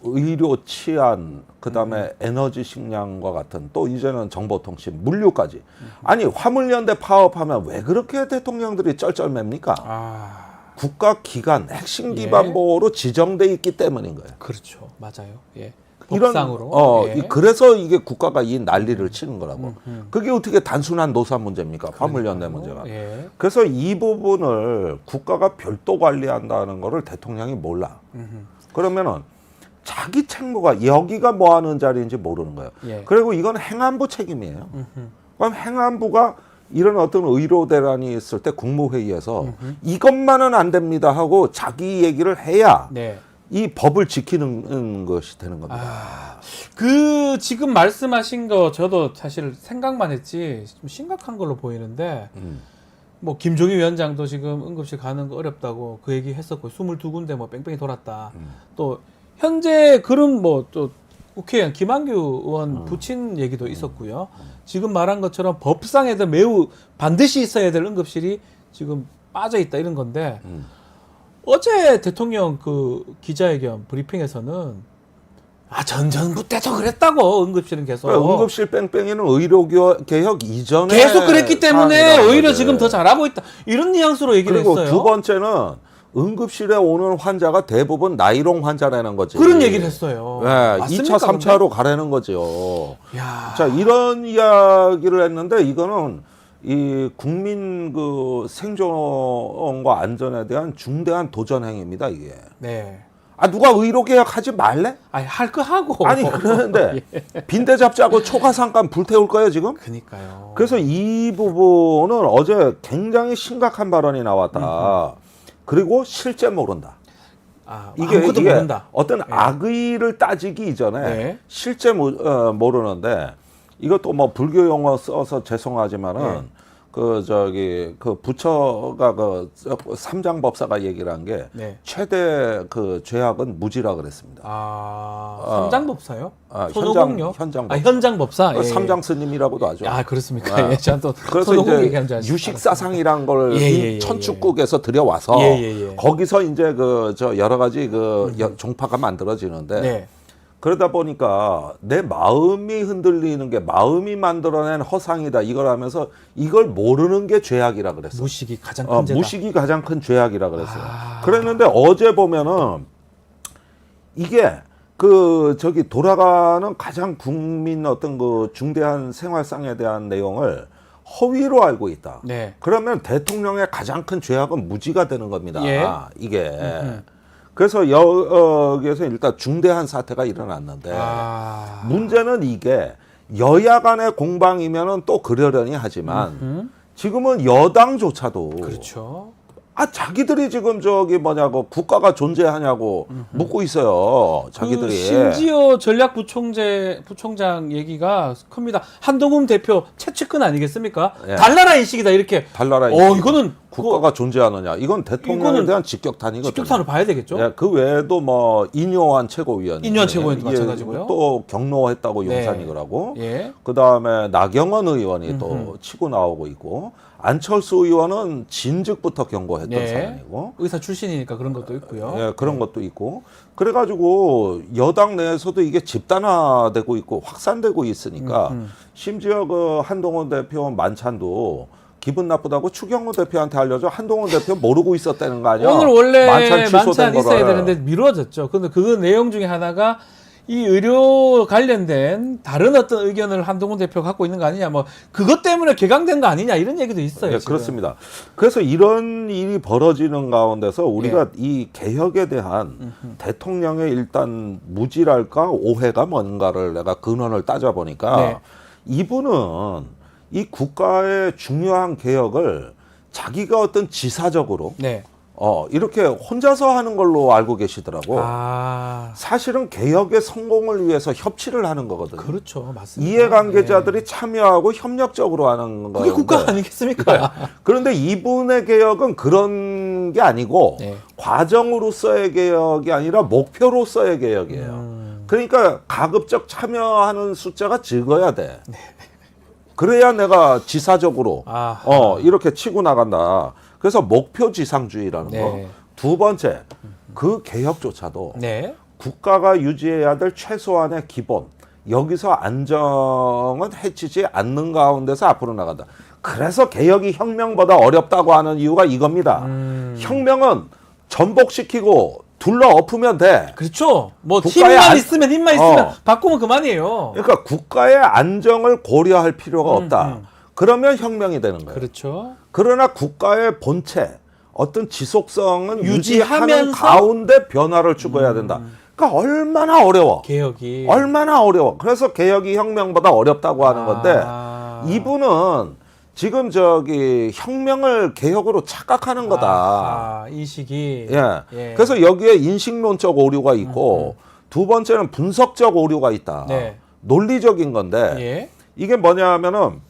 의료 치안 그다음에 에너지 식량과 같은 또 이제는 정보통신 물류까지 아니 화물연대 파업하면 왜 그렇게 대통령들이 쩔쩔맵니까? 국가 기관 핵심 기반 예. 보호로 지정돼 있기 때문인 거예요. 그렇죠. 맞아요. 예. 법상으로. 예. 그래서 이게 국가가 이 난리를 치는 거라고. 그게 어떻게 단순한 노사 문제입니까? 화물연대 문제가. 예. 그래서 이 부분을 국가가 별도 관리한다는 거를 대통령이 몰라. 그러면은 자기 책무가 여기가 뭐 하는 자리인지 모르는 거예요. 예. 그리고 이건 행안부 책임이에요. 그럼 행안부가 이런 어떤 의료 대란이 있을 때 국무회의에서 이것만은 안 됩니다 하고 자기 얘기를 해야 네. 이 법을 지키는 것이 되는 겁니다. 그 지금 말씀하신 거 저도 사실 생각만 했지 좀 심각한 걸로 보이는데 뭐 김종희 위원장도 지금 응급실 가는 거 어렵다고 그 얘기 했었고 22군데 뭐 뺑뺑이 돌았다. 또 현재 그런 뭐 또 국회의원 김한규 의원 부친 얘기도 있었고요. 지금 말한 것처럼 법상에도 매우 반드시 있어야 될 응급실이 지금 빠져 있다 이런 건데 어제 대통령 그 기자회견 브리핑에서는 전 정부 때도 그랬다고 응급실은 계속 그러니까 응급실 뺑뺑이는 의료개혁 이전에 계속 그랬기 때문에 사안이라는 오히려 거지. 지금 더 잘하고 있다 이런 뉘앙스로 얘기를 그리고 했어요. 두 번째는 응급실에 오는 환자가 대부분 나이롱 환자라는 거지. 그런 얘기를 했어요. 네, 맞습니까, 2차, 3차로 가라는 거죠. 야. 자, 이런 이야기를 했는데 이거는 이 국민 그 생존과 안전에 대한 중대한 도전 행위입니다, 이게. 네. 누가 의료개혁 하지 말래? 아니 할 거 하고. 아니, 그러는데 빈대 잡자고 초가상간 불태울 거예요, 지금? 그니까요. 그래서 이 부분은 어제 굉장히 심각한 발언이 나왔다. 그리고 실제 모른다. 아무것도 모른다. 어떤 악의를 따지기 이전에 네. 실제 모르는데 이것도 뭐 불교 용어 써서 죄송하지만은 그 부처가 그 삼장법사가 얘기를 한 게 네. 최대 그 죄악은 무지라 그랬습니다. 삼장법사요? 현장법사. 현장법사. 예. 삼장 스님이라고도 하죠. 그렇습니까? 예, 저는 또 그래서 이제 유식사상이란 걸 예. 천축국에서 들여와서 예. 거기서 이제 여러 가지 종파가 만들어지는데 네. 그러다 보니까 내 마음이 흔들리는 게 마음이 만들어낸 허상이다 이걸 하면서 이걸 모르는 게 죄악이라 그랬어. 무식이 가장 큰 죄다. 무식이 가장 큰 죄악이라 그랬어요. 그랬는데 어제 보면은 이게 돌아가는 가장 국민 어떤 그 중대한 생활상에 대한 내용을 허위로 알고 있다. 네. 그러면 대통령의 가장 큰 죄악은 무지가 되는 겁니다. 예. 이게. 그래서 여기에서 일단 중대한 사태가 일어났는데 문제는 이게 여야 간의 공방이면은 또 그러려니 하지만 지금은 여당조차도 그렇죠. 자기들이 지금 국가가 존재하냐고 묻고 있어요. 자기들이. 심지어 전략부총장 얘기가 큽니다. 한동훈 대표 최측근 아니겠습니까? 예. 달나라 인식이다 이렇게. 달나라 인식. 이거는 국가가 존재하느냐. 이건 대통령에 대한 직격탄이거든요. 직격탄으로 봐야 되겠죠. 예, 그 외에도 뭐 인요한 최고위원. 인요한 최고위원도 마찬가지고요. 또 경로했다고 네. 용산이 그러고. 예. 그다음에 나경원 의원이 또 치고 나오고 있고. 안철수 의원은 진즉부터 경고했던 네. 사람이고. 의사 출신이니까 그런 것도 있고요. 예, 그런 것도 있고. 그래가지고 여당 내에서도 이게 집단화되고 있고 확산되고 있으니까 심지어 한동훈 대표 만찬도 기분 나쁘다고 추경호 대표한테 알려줘 한동훈 대표 모르고 있었다는 거 아니야? 오늘 원래 만찬 만찬 있어야 되는데 미뤄졌죠. 근데 그 내용 중에 하나가 이 의료 관련된 다른 어떤 의견을 한동훈 대표가 갖고 있는 거 아니냐, 뭐 그것 때문에 개강된 거 아니냐 이런 얘기도 있어요. 네, 지금. 그렇습니다. 그래서 이런 일이 벌어지는 가운데서 우리가 이 개혁에 대한 대통령의 일단 무지랄까 오해가 뭔가를 내가 근원을 따져보니까 이분은 이 국가의 중요한 개혁을 자기가 어떤 지사적으로 이렇게 혼자서 하는 걸로 알고 계시더라고. 사실은 개혁의 성공을 위해서 협치를 하는 거거든요. 그렇죠. 맞습니다. 이해관계자들이 참여하고 협력적으로 하는 거예요. 그게 국가 아니겠습니까? 그런데 이분의 개혁은 그런 게 아니고 과정으로서의 개혁이 아니라 목표로서의 개혁이에요. 그러니까 가급적 참여하는 숫자가 적어야 돼. 그래야 내가 지사적으로 이렇게 치고 나간다. 그래서 목표지상주의라는 거. 두 번째, 그 개혁조차도 국가가 유지해야 될 최소한의 기본, 여기서 안정은 해치지 않는 가운데서 앞으로 나간다. 그래서 개혁이 혁명보다 어렵다고 하는 이유가 이겁니다. 혁명은 전복시키고 둘러 엎으면 돼. 그렇죠. 뭐 국가의 힘만 있으면 어. 바꾸면 그만이에요. 그러니까 국가의 안정을 고려할 필요가 없다. 그러면 혁명이 되는 거예요. 그렇죠. 그러나 국가의 본체, 어떤 지속성은 유지하는 유지하면서 가운데 변화를 추구해야 된다. 그러니까 얼마나 어려워. 개혁이 얼마나 어려워. 그래서 개혁이 혁명보다 어렵다고 하는 건데 이분은 지금 저기 혁명을 개혁으로 착각하는 거다. 이 시기. 예. 그래서 여기에 인식론적 오류가 있고 두 번째는 분석적 오류가 있다. 네. 논리적인 건데 예. 이게 뭐냐면은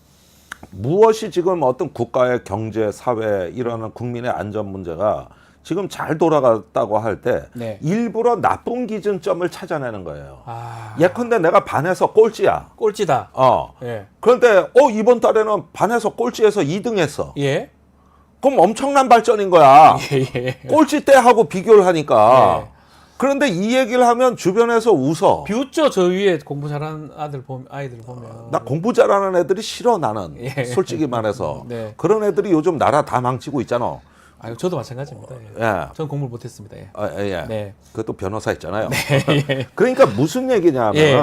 무엇이 지금 어떤 국가의 경제, 사회 이런 국민의 안전 문제가 지금 잘 돌아갔다고 할 때 네. 일부러 나쁜 기준점을 찾아내는 거예요. 아, 예컨대 내가 반에서 꼴찌야. 꼴찌다. 예. 예. 그런데 이번 달에는 반에서 꼴찌에서 2등 했어. 예. 그럼 엄청난 발전인 거야. 예. 꼴찌 때하고 비교를 하니까. 예. 그런데 이 얘기를 하면 주변에서 웃어. 비웃죠. 저 위에 공부 잘하는 아이들 보면. 나 공부 잘하는 애들이 싫어 나는. 예. 솔직히 말해서. 네. 그런 애들이 요즘 나라 다 망치고 있잖아. 아유, 저도 마찬가지입니다. 예. 예. 전 공부를 못했습니다. 예. 예. 네. 그것도 변호사 있잖아요. 예. 그러니까 무슨 얘기냐면 예.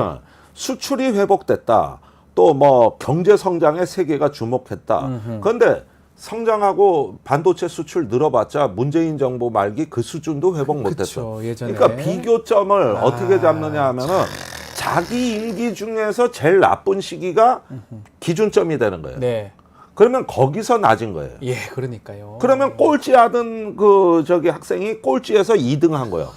수출이 회복됐다. 또 뭐 경제 성장의 세계가 주목했다. 그런데 성장하고 반도체 수출 늘어봤자 문재인 정부 말기 그 수준도 회복 못했어. 그쵸, 예전에. 그러니까 비교점을 어떻게 잡느냐 하면은 자기 임기 중에서 제일 나쁜 시기가 기준점이 되는 거예요. 네. 그러면 거기서 낮은 거예요. 예, 그러니까요. 그러면 꼴찌하던 그 저기 학생이 꼴찌에서 2등 한 거예요.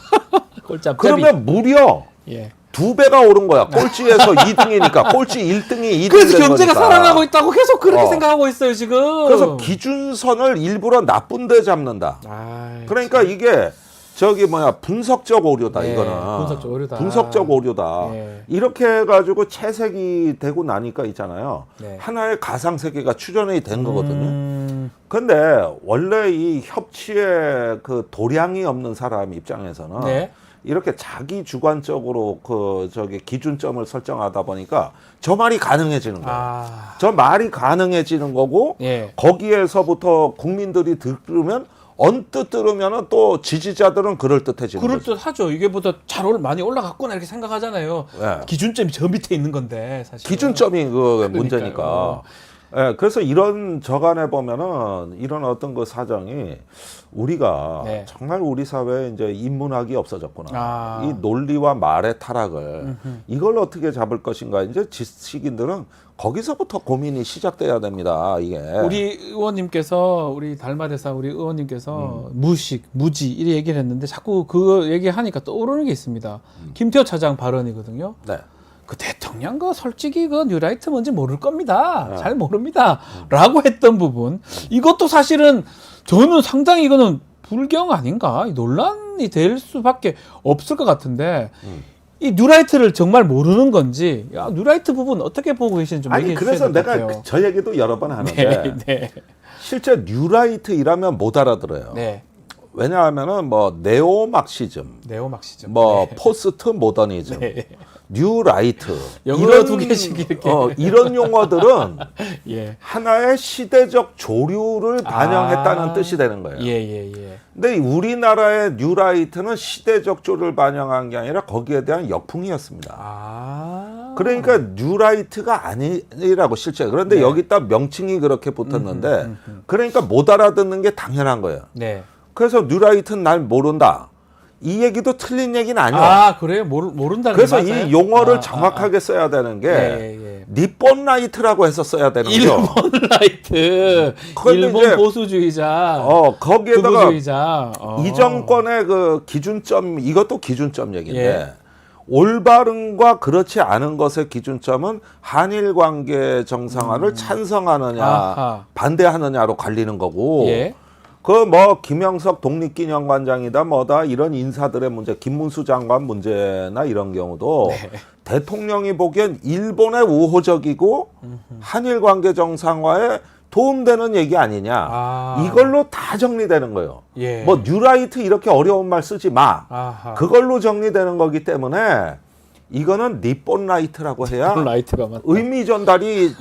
꼴찌 앞잡이. 그러면 무려 예. 2배가 오른 거야. 꼴찌에서 2등이니까 꼴찌 1등이 2등 그래서 된 경제가 거니까. 살아나고 있다고 계속 그렇게 어. 생각하고 있어요, 지금. 그래서 기준선을 일부러 나쁜 데 잡는다. 아이, 그러니까 이게 저기 분석적 오류다. 네, 이거는 분석적 오류다. 분석적 오류다. 네. 이렇게 해가지고 채색이 되고 나니까 있잖아요. 네. 하나의 가상 세계가 추전이 된 거거든요. 근데 원래 이 협치의 그 도량이 없는 사람 입장에서는 네. 이렇게 자기 주관적으로 그 저기 기준점을 설정하다 보니까 저 말이 가능해지는 거예요. 아, 저 말이 가능해지는 거고 예. 거기에서부터 국민들이 들으면 언뜻 들으면은 또 지지자들은 그럴 듯해지는 거죠. 그럴듯하죠. 이게 보다 많이 올라갔구나 이렇게 생각하잖아요. 예. 기준점이 저 밑에 있는 건데 사실. 기준점이 그 문제니까. 예, 그래서 이런 저간에 보면은 이런 어떤 그 사정이 우리가 네. 정말 우리 사회에 이제 인문학이 없어졌구나. 아. 이 논리와 말의 타락을 이걸 어떻게 잡을 것인가. 이제 지식인들은 거기서부터 고민이 시작돼야 됩니다. 이게. 우리 의원님께서 우리 달마대사 우리 의원님께서 무식, 무지 이렇게 얘기를 했는데 자꾸 그 얘기하니까 떠오르는 게 있습니다. 김태호 차장 발언이거든요. 네. 그 대통령 그 솔직히 그 뉴라이트 뭔지 모를 겁니다. 잘 모릅니다. 라고 했던 부분. 이것도 사실은 저는 상당히 이거는 불경 아닌가? 논란이 될 수밖에 없을 것 같은데 이 뉴라이트를 정말 모르는 건지 뉴라이트 부분 어떻게 보고 계시는지 좀 아니 얘기해 그래서 주셔야 될 것 내가 같아요. 저 얘기도 여러 번 하는데 네, 네, 실제 뉴라이트 이라면 못 알아들어요. 네. 왜냐하면은 뭐 네오막시즘, 네오막시즘. 뭐 네. 포스트 모더니즘, 네. 뉴라이트 영어 두 개씩 이렇게. 이런 용어들은 예. 하나의 시대적 조류를 반영했다는 아. 뜻이 되는 거예요. 예, 예, 예. 근데 우리나라의 뉴라이트는 시대적 조류를 반영한 게 아니라 거기에 대한 역풍이었습니다. 아. 그러니까 뉴라이트가 아니라고 실제. 그런데 네. 여기다 명칭이 그렇게 붙었는데 그러니까 못 알아듣는 게 당연한 거예요. 네. 그래서 뉴라이트는 날 모른다. 이 얘기도 틀린 얘기는 아니야. 아, 그래요? 모른다는 그래서 게 맞아요? 이 용어를 정확하게 써야 되는 게 예. 니폰 라이트라고 해서 써야 되는 거죠. 일본 라이트, 그런데 일본 이제 보수주의자, 거기에다가 극우주의자. 이 정권의 그 기준점, 이것도 기준점 얘기인데 예. 올바른과 그렇지 않은 것의 기준점은 한일 관계 정상화를 찬성하느냐 아하. 반대하느냐로 갈리는 거고 예. 그 뭐 김영석 독립기념관장이다 뭐다 이런 인사들의 문제, 김문수 장관 문제나 이런 경우도 네. 대통령이 보기엔 일본의 우호적이고 한일 관계 정상화에 도움되는 얘기 아니냐. 아. 이걸로 다 정리되는 거예요. 예. 뭐 뉴라이트 이렇게 어려운 말 쓰지 마. 아하. 그걸로 정리되는 거기 때문에 이거는 니폰 라이트라고 해야 라이트가 맞다. 의미 전달이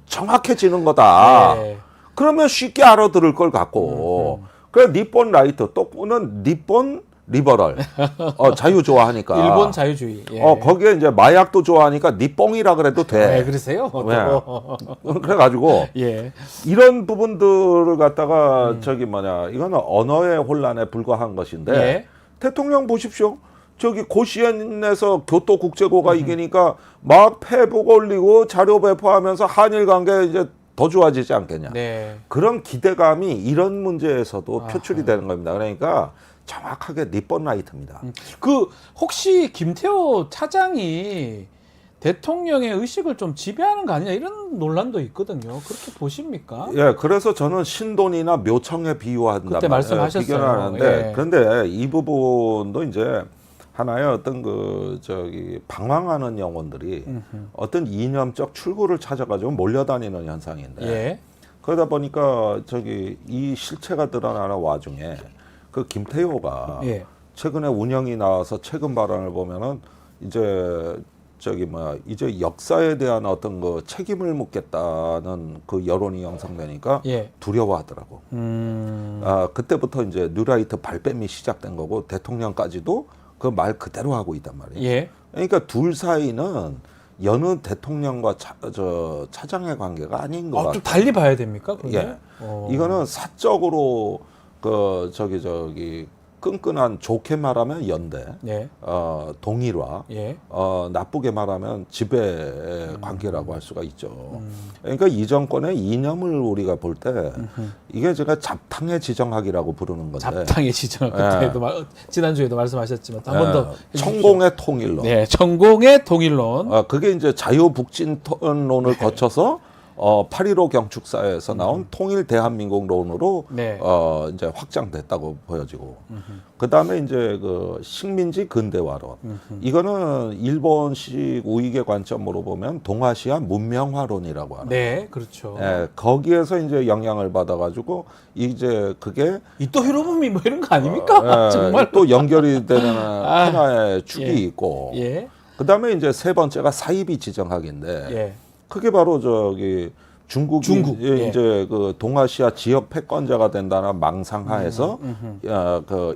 정확해지는 거다. 예. 그러면 쉽게 알아들을 걸 갖고. 그래 니폰 라이트 또는 니폰 리버럴, 자유 좋아하니까. 일본 자유주의. 예. 거기에 이제 마약도 좋아하니까 니 뽕이라 그래도 돼. 네, 그러세요? 그래가지고 예. 이런 부분들을 갖다가 이거는 언어의 혼란에 불과한 것인데 예. 대통령 보십시오. 저기 고시엔에서 교토국제고가 이기니까 막 페북 올리고 자료 배포하면서 한일 관계 이제 더 좋아지지 않겠냐. 네. 그런 기대감이 이런 문제에서도 표출이 되는 겁니다. 그러니까 정확하게 리뻔라이트입니다. 그 혹시 김태호 차장이 대통령의 의식을 좀 지배하는 거 아니냐 이런 논란도 있거든요. 그렇게 보십니까? 예, 그래서 저는 신돈이나 묘청에 비유한다. 그때 말씀하셨어요. 비교하는데 예. 그런데 이 부분도 이제 하나의 어떤 방황하는 영혼들이 어떤 이념적 출구를 찾아가지고 몰려다니는 현상인데 예. 그러다 보니까 이 실체가 드러나는 와중에 그 김태효가 예. 최근에 운영이 나와서 최근 발언을 보면은 이제 이제 역사에 대한 어떤 책임을 묻겠다는 그 여론이 형성되니까 예. 두려워하더라고. 그때부터 이제 뉴라이트 발뺌이 시작된 거고 대통령까지도 그 말 그대로 하고 있단 말이에요. 예. 그러니까 둘 사이는 여느 대통령과 차장의 관계가 아닌 것 같아요. 좀 달리 봐야 됩니까? 그런데? 예. 이거는 사적으로 끈끈한 좋게 말하면 연대, 예. 동일화, 예. 나쁘게 말하면 지배 관계라고 할 수가 있죠. 그러니까 이 정권의 이념을 우리가 볼 때 이게 제가 잡탕의 지정학이라고 부르는 건데. 잡탕의 지정 그때도 지난주에도 말씀하셨지만 한 번 더 천공의 통일론. 네, 천공의 통일론. 그게 이제 자유북진론을 거쳐서 8.15 경축사에서 나온 통일 대한민국론으로 네. 이제 확장됐다고 보여지고 그 다음에 이제 식민지 근대화론 이거는 일본식 우익의 관점으로 보면 동아시아 문명화론이라고 하는 네, 그렇죠. 예, 거기에서 이제 영향을 받아가지고 이제 그게 이또 히로부미 뭐 이런 거 아닙니까? 정말 또 연결이 되는 하나의 축이 예. 있고 예. 그 다음에 이제 세 번째가 사이비 지정학인데. 예. 그게 바로 중국이 예. 이제 동아시아 지역 패권자가 된다는 망상하에서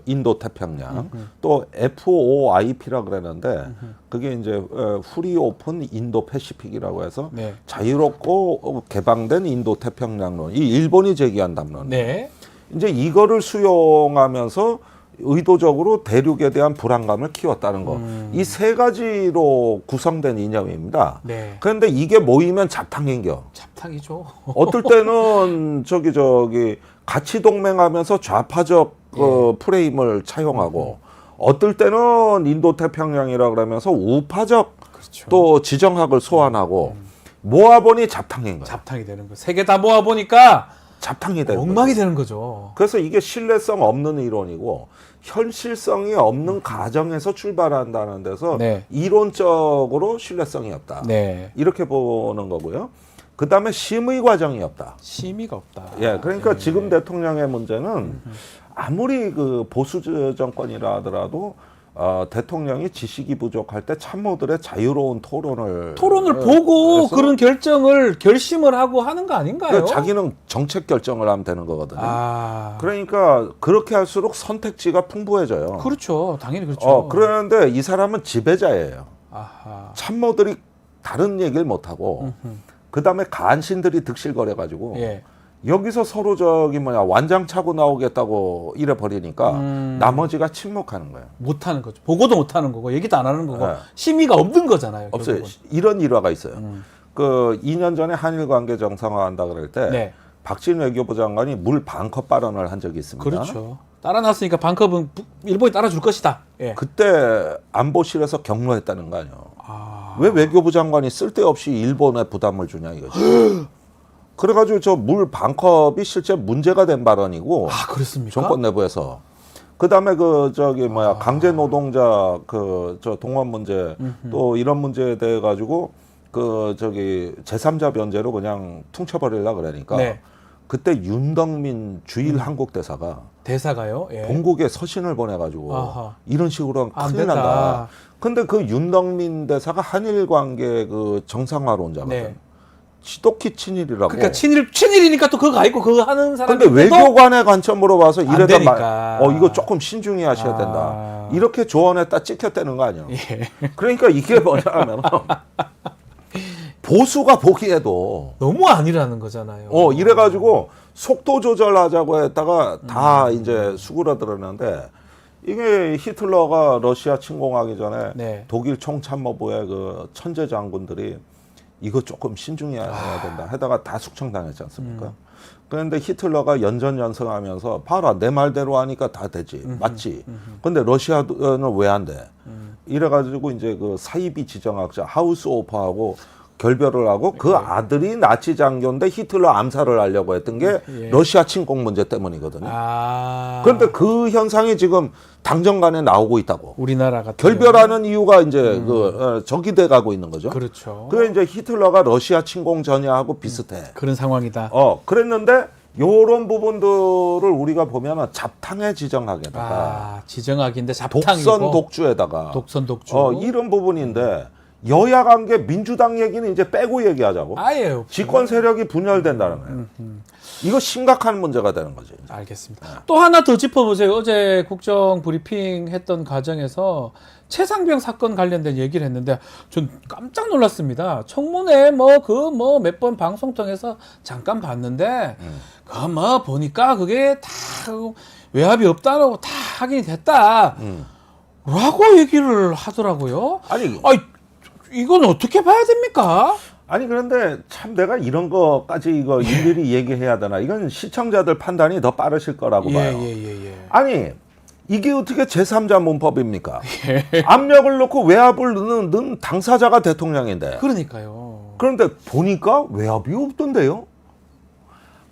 인도 태평양 또 FOIP라 그랬는데 그게 이제 프리 오픈 인도 패시픽이라고 해서 네. 자유롭고 개방된 인도 태평양론 이 일본이 제기한 담론. 네. 이제 이거를 수용하면서 의도적으로 대륙에 대한 불안감을 키웠다는 거. 이 세 가지로 구성된 이념입니다. 네. 그런데 이게 모이면 잡탕인겨. 잡탕이죠. 어떨 때는 가치 동맹하면서 좌파적 프레임을 차용하고 어떨 때는 인도 태평양이라 그러면서 우파적 그렇죠. 또 지정학을 소환하고 모아보니 잡탕인 거야. 잡탕이 되는 거. 세 개 다 모아 보니까 잡탕이 되는 엉망이 거죠. 되는 거죠. 그래서 이게 신뢰성 없는 이론이고 현실성이 없는 가정에서 출발한다는 데서 네. 이론적으로 신뢰성이 없다. 네. 이렇게 보는 거고요. 그 다음에 심의 과정이 없다. 심의가 없다. 예, 그러니까 지금 대통령의 문제는 아무리 보수 정권이라 하더라도 대통령이 지식이 부족할 때 참모들의 자유로운 토론을 보고 해서 그런 결심을 하고 하는 거 아닌가요? 그러니까 자기는 정책 결정을 하면 되는 거거든요. 그러니까 그렇게 할수록 선택지가 풍부해져요. 그렇죠. 당연히 그렇죠. 그런데 이 사람은 지배자예요. 아하. 참모들이 다른 얘기를 못하고 그 다음에 간신들이 득실거려가지고 예. 여기서 서로 완장 차고 나오겠다고 이래 버리니까 나머지가 침묵하는 거예요. 못하는 거죠. 보고도 못하는 거고 얘기도 안 하는 거고 네. 심의가 없는 거잖아요. 없어요. 결국은. 이런 일화가 있어요. 2년 전에 한일 관계 정상화한다 그럴 때 네. 박진 외교부 장관이 물 반컵 발언을 한 적이 있습니다. 그렇죠. 따라놨으니까 반컵은 일본이 따라줄 것이다. 예. 그때 안보실에서 경로했다는 거 아니에요. 왜 외교부 장관이 쓸데없이 일본에 부담을 주냐 이거지. 그래가지고 저 물 반컵이 실제 문제가 된 발언이고 그렇습니까? 정권 내부에서 그 다음에 강제 노동자 동원 문제 또 이런 문제에 대해 가지고 제3자 변제로 그냥 퉁쳐버리려 그러니까 네. 그때 윤덕민 주일 한국 대사가 대사가요? 예. 본국에 서신을 보내가지고 아하. 이런 식으로 하면 안 큰일 된다. 난다. 근데 그 윤덕민 대사가 한일 관계 정상화론자거든. 네. 지독히 친일이라고. 그러니까 친일이니까 또 그거 있고 그거 하는 사람. 근데 외교관의 관점으로 봐서 이래다 되니까. 이거 조금 신중히 하셔야 된다. 이렇게 조언했다 찍혔다는 거 아니에요. 예. 그러니까 이게 뭐냐면 보수가 보기에도 너무 아니라는 거잖아요. 이래가지고 속도 조절하자고 했다가 다 이제 수그러들었는데 이게 히틀러가 러시아 침공하기 전에 네. 독일 총참모부의 그 천재 장군들이 이거 조금 신중히 해야 된다 하다가 다 숙청당했지 않습니까? 그런데 히틀러가 연전연승하면서 봐라 내 말대로 하니까 다 되지 맞지. 근데 러시아는 왜 안 돼? 이래가지고 이제 그 사이비 지정학자 하우스오퍼하고 결별을 하고 그 아들이 나치 장교인데 히틀러 암살을 하려고 했던 게 러시아 침공 문제 때문이거든요. 그런데 그 현상이 지금 당정 간에 나오고 있다고. 우리나라 같은 결별하는 이유가 이제 적이 돼 가고 있는 거죠. 그렇죠. 그래 이제 히틀러가 러시아 침공 전야하고 비슷해. 그런 상황이다. 그랬는데 요런 부분들을 우리가 보면은 잡탕에 지정하게다가 지정학인데 잡탕이고 독선 독주에다가 독선 독주. 이런 부분인데 여야 관계 민주당 얘기는 이제 빼고 얘기하자고. 아예 없죠. 집권 세력이 분열된다는 거예요. 이거 심각한 문제가 되는 거죠. 이제. 알겠습니다. 또 하나 더 짚어보세요. 어제 국정 브리핑 했던 과정에서 최상병 사건 관련된 얘기를 했는데 전 깜짝 놀랐습니다. 청문회 몇 번 방송 통해서 잠깐 봤는데 그 보니까 그게 다 외압이 없다라고 다 확인이 됐다. 라고 얘기를 하더라고요. 아니 이건 어떻게 봐야 됩니까? 아니 그런데 참 내가 이런 거까지 이거 일일이 얘기해야 되나? 이건 시청자들 판단이 더 빠르실 거라고 봐요. 아니 이게 어떻게 제3자 문법입니까? 압력을 넣고 외압을 넣는 당사자가 대통령인데. 그러니까요. 그런데 보니까 외압이 없던데요?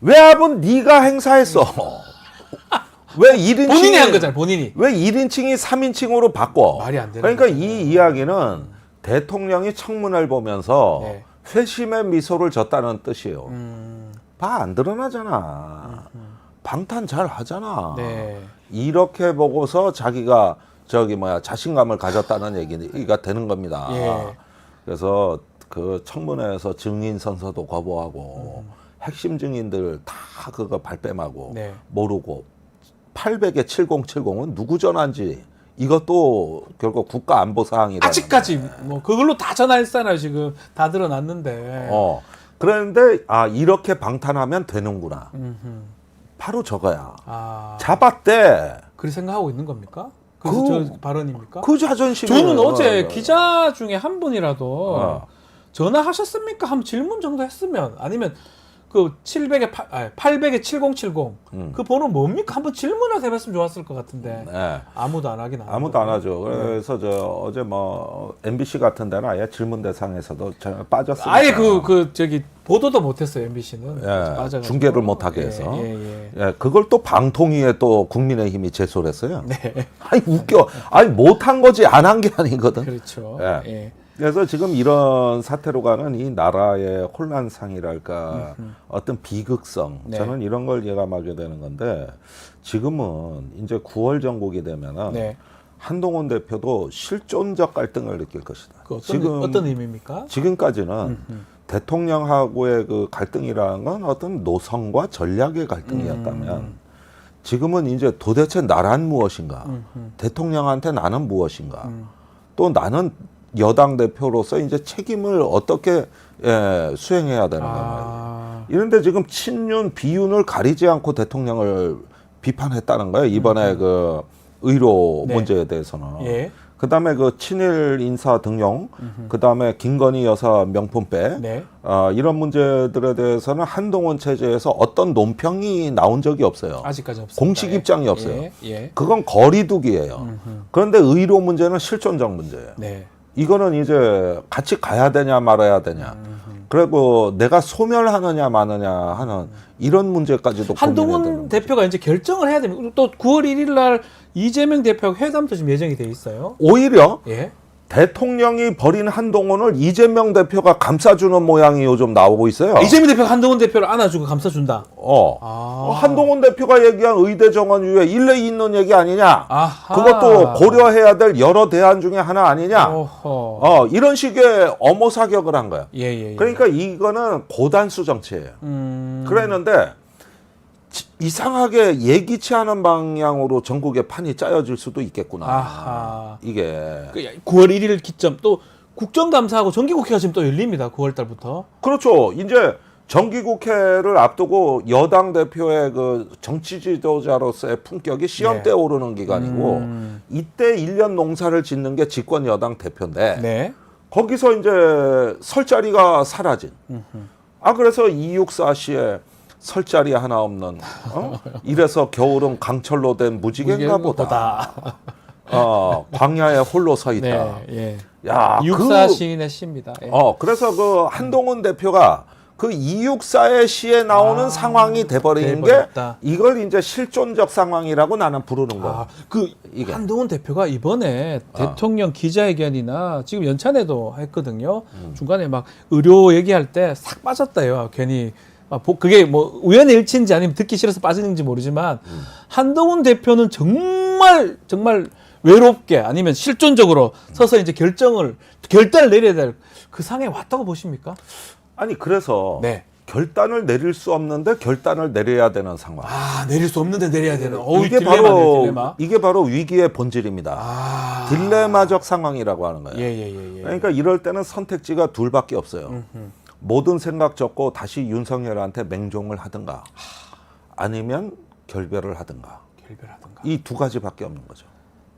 외압은 네가 행사했어. 왜 1인칭이 본인이 한 거잖아요. 본인이. 왜 1인칭이 3인칭으로 바꿔? 말이 안 되는 그러니까 거죠. 이 이야기는 대통령이 청문회를 보면서 회심의 미소를 졌다는 뜻이에요. 봐 안 드러나잖아. 방탄 잘 하잖아. 네. 이렇게 보고서 자기가 자신감을 가졌다는 얘기가 되는 겁니다. 그래서 그 청문회에서 증인 선서도 거부하고 핵심 증인들 다 그거 발뺌하고 모르고 800에 7070은 누구 전화인지 이것도 결국 국가안보사항이다. 아직까지 그걸로 다 전화했잖아요. 지금 다 드러났는데. 그런데 이렇게 방탄하면 되는구나. 바로 저거야. 잡았대. 그렇게 생각하고 있는 겁니까? 그래서 저 발언입니까? 그 자존심이. 저는 어제 기자 중에 한 분이라도 전화하셨습니까? 한번 질문 정도 했으면 아니면 그 800에 7070 그 번호 뭡니까? 한번 질문을 해봤으면 좋았을 것 같은데 아무도 안 하긴 하죠. 아무도 안 하죠. 그래서 어제 MBC 같은 데는 아예 질문 대상에서도 빠졌어요. 아예 저기 보도도 못했어요. MBC는 빠져가지고. 중계를 못하게 해서. 그걸 또 방통위에 또 국민의힘이 제소를 했어요. 아니 웃겨. 아니 못한 거지 안 한 게 아니거든. 그렇죠. 그래서 지금 이런 사태로 가는 이 나라의 혼란상이랄까 어떤 비극성 저는 이런 걸 예감하게 되는 건데 지금은 이제 9월 정국이 되면은 한동훈 대표도 실존적 갈등을 느낄 것이다. 어떤 의미입니까? 지금까지는 대통령하고의 그 갈등이라는 건 어떤 노선과 전략의 갈등이었다면 지금은 이제 도대체 나란 무엇인가? 대통령한테 나는 무엇인가? 또 나는 여당 대표로서 이제 책임을 어떻게 수행해야 되는가. 이런데 지금 친윤, 비윤을 가리지 않고 대통령을 비판했다는 거예요. 이번에 그 의료 문제에 대해서는. 그다음에 그 친일 인사 등용, 그다음에 김건희 여사 명품백, 이런 문제들에 대해서는 한동훈 체제에서 어떤 논평이 나온 적이 없어요. 아직까지 없습니다. 공식 입장이 없어요. 그건 거리두기예요. 그런데 의료 문제는 실존적 문제예요. 이거는 이제 같이 가야 되냐 말아야 되냐. 그리고 내가 소멸하느냐 마느냐 하는 이런 문제까지도 한동훈 대표가 이제 결정을 해야 됩니다. 또 9월 1일 날 이재명 대표하고 회담도 지금 예정이 돼 있어요. 오히려 대통령이 버린 한동훈을 이재명 대표가 감싸주는 모양이 요즘 나오고 있어요. 이재명 대표가 한동훈 대표를 안아주고 감싸준다. 한동훈 대표가 얘기한 의대 정원 이후에 일리 있는 얘기 아니냐. 아하. 그것도 고려해야 될 여러 대안 중에 하나 아니냐. 이런 식의 엄호 사격을 한 거야. 예. 그러니까 이거는 고단수 정치예요. 그랬는데 이상하게 예기치 않은 방향으로 전국의 판이 짜여질 수도 있겠구나. 아하. 이게. 9월 1일 기점 또 국정감사하고 정기국회가 지금 또 열립니다. 9월 달부터. 그렇죠. 이제 정기국회를 앞두고 여당 대표의 그 정치 지도자로서의 품격이 시험대에 오르는 기간이고 이때 1년 농사를 짓는 게 집권 여당 대표인데 네. 거기서 이제 설 자리가 사라진. 그래서 264시에 설 자리 하나 없는. 이래서 겨울은 강철로 된 무지개인가 보다. 광야에 홀로 서 있다. 네. 예. 야, 264 시인의 시입니다. 예. 그래서 그 한동훈 대표가 그 264의 시에 나오는 상황이 돼버리는 돼버렸다. 게 이걸 이제 실존적 상황이라고 나는 부르는 거야. 이게. 한동훈 대표가 이번에 대통령 기자회견이나 지금 연찬회도 했거든요. 중간에 막 의료 얘기할 때 싹 빠졌다요. 괜히. 그게 뭐 우연의 일치인지 아니면 듣기 싫어서 빠지는지 모르지만 한동훈 대표는 정말 외롭게 아니면 실존적으로 서서 이제 결단을 내려야 될 그 상에 왔다고 보십니까? 아니 그래서 네. 결단을 내릴 수 없는데 결단을 내려야 되는 상황. 내릴 수 없는데 내려야 되는. 딜레마. 이게 바로 위기의 본질입니다. 딜레마적 상황이라고 하는 거예요. 예. 그러니까 이럴 때는 선택지가 둘밖에 없어요. 모든 생각 접고 다시 윤석열한테 맹종을 하든가 아니면 결별을 하든가. 이 두 가지밖에 없는 거죠.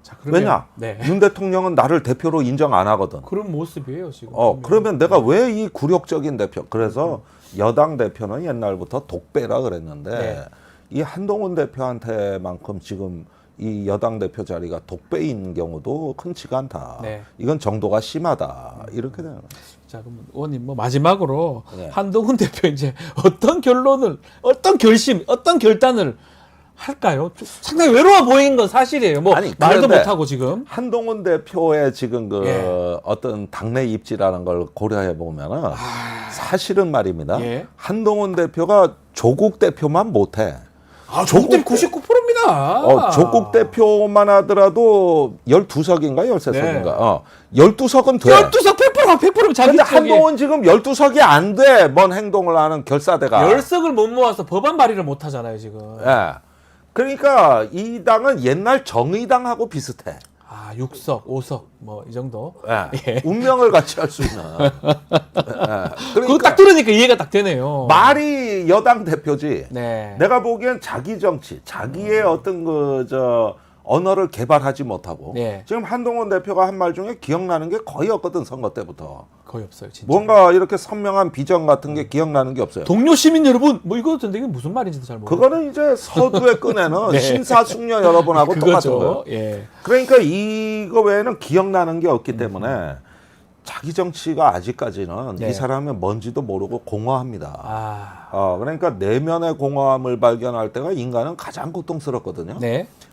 자, 그러면, 왜냐? 네. 윤 대통령은 나를 대표로 인정 안 하거든. 그런 모습이에요 지금. 그러면 내가 왜 이 굴욕적인 대표? 그래서 여당 대표는 옛날부터 독배라 그랬는데 이 한동훈 대표한테만큼 지금 이 여당 대표 자리가 독배인 경우도 흔치가 않다. 이건 정도가 심하다. 이렇게 되는 거예요. 자, 그럼 의원님 뭐 마지막으로 네. 한동훈 대표 이제 어떤 결론을, 어떤 결심, 어떤 결단을 할까요? 상당히 외로워 보이는 건 사실이에요. 뭐 말도 못 하고 지금. 한동훈 대표의 지금 어떤 당내 입지라는 걸 고려해 보면은 사실은 말입니다. 한동훈 대표가 조국 대표만 못해. 조국 대표 99%입니다. 조국 대표만 하더라도 12석인가 13석인가. 12석은 돼. 12석 100%면 자기 근데 한동훈 지금 12석이 안 돼. 뭔 행동을 하는 결사대가. 10석을 못 모아서 법안 발의를 못 하잖아요, 지금. 그러니까 이 당은 옛날 정의당하고 비슷해. 6석, 5석 뭐 이 정도. 운명을 같이 할 수 있는. 그거 딱 들으니까 이해가 딱 되네요. 말이 여당 대표지. 네. 내가 보기엔 자기 정치, 자기의 어떤 언어를 개발하지 못하고 지금 한동훈 대표가 한 말 중에 기억나는 게 거의 없거든. 선거 때부터. 거의 없어요, 진짜. 뭔가 이렇게 선명한 비전 같은 게 기억나는 게 없어요. 동료 시민 여러분, 뭐 이거 같은데 이게 무슨 말인지도 잘 모르겠어요. 그거는 이제 서두에 꺼내는 심사숙녀 여러분하고 똑같은 거예요. 그러니까 이거 외에는 기억나는 게 없기 때문에 자기 정치가 아직까지는 이 사람은 뭔지도 모르고 공허합니다. 그러니까 내면의 공허함을 발견할 때가 인간은 가장 고통스럽거든요.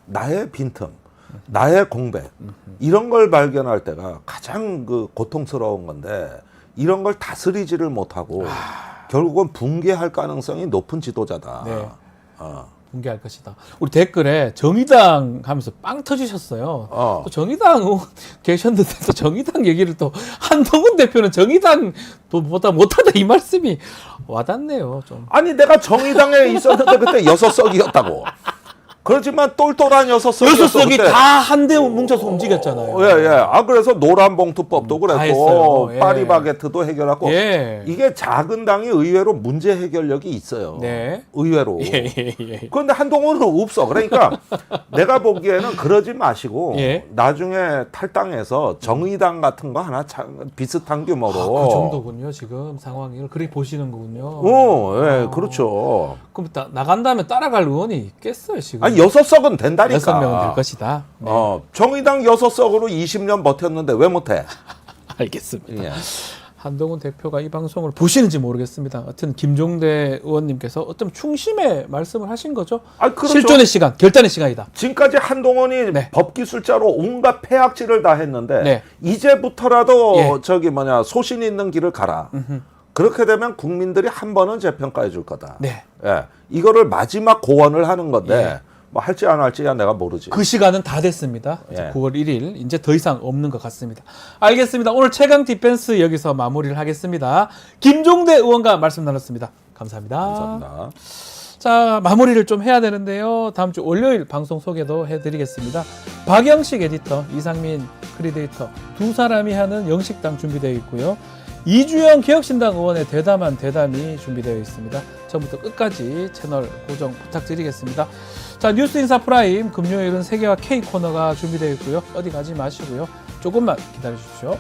나의 빈틈, 나의 공백 이런 걸 발견할 때가 가장 고통스러운 건데 이런 걸 다스리지를 못하고 결국은 붕괴할 가능성이 높은 지도자다. 붕괴할 것이다. 우리 댓글에 정의당 하면서 빵 터지셨어요. 또 정의당 의원 계셨는데 또 정의당 얘기를 또 한동훈 대표는 정의당 보다 못하다 이 말씀이 와닿네요. 좀. 아니 내가 정의당에 있었는데 그때 6석이었다고. 그렇지만 똘똘한 6석이 다 한데 뭉쳐서 움직였잖아요. 그래서 노란봉투법도 그랬고 파리바게트도 해결하고 이게 작은 당이 의외로 문제 해결력이 있어요. 의외로. 그런데 한동훈은 없어. 그러니까 내가 보기에는 그러지 마시고 나중에 탈당해서 정의당 같은 거 하나 비슷한 규모로. 그 정도군요. 지금 상황을 그렇게 보시는 거군요. 그렇죠. 그럼 나간 다음에 따라갈 의원이 있겠어요, 지금? 아니 6석은 된다니까. 6명은 될 것이다. 정의당 6석으로 20년 버텼는데 왜 못해? 알겠습니다. 한동훈 대표가 이 방송을 보시는지 모르겠습니다. 하여튼 김종대 의원님께서 어떤 충심의 말씀을 하신 거죠. 아, 그렇죠. 실존의 시간, 결단의 시간이다. 지금까지 한동훈이 네. 법기술자로 온갖 폐악질을 다 했는데 네. 이제부터라도 예. 소신 있는 길을 가라. 그렇게 되면 국민들이 한 번은 재평가해 줄 거다. 네. 예. 이거를 마지막 고언을 하는 건데 예. 뭐 할지 안 할지야 내가 모르지. 그 시간은 다 됐습니다. 예. 9월 1일 이제 더 이상 없는 것 같습니다. 알겠습니다. 오늘 최강 디펜스 여기서 마무리를 하겠습니다. 김종대 의원과 말씀 나눴습니다. 감사합니다. 감사합니다. 자, 마무리를 좀 해야 되는데요. 다음 주 월요일 방송 소개도 해드리겠습니다. 박영식 에디터, 이상민 크리에이터 두 사람이 하는 영식당 준비되어 있고요. 이주영 개혁신당 의원의 대담한 대담이 준비되어 있습니다. 처음부터 끝까지 채널 고정 부탁드리겠습니다. 자, 뉴스인사 프라임 금요일은 세계와 K 코너가 준비되어 있고요. 어디 가지 마시고요. 조금만 기다려 주십시오.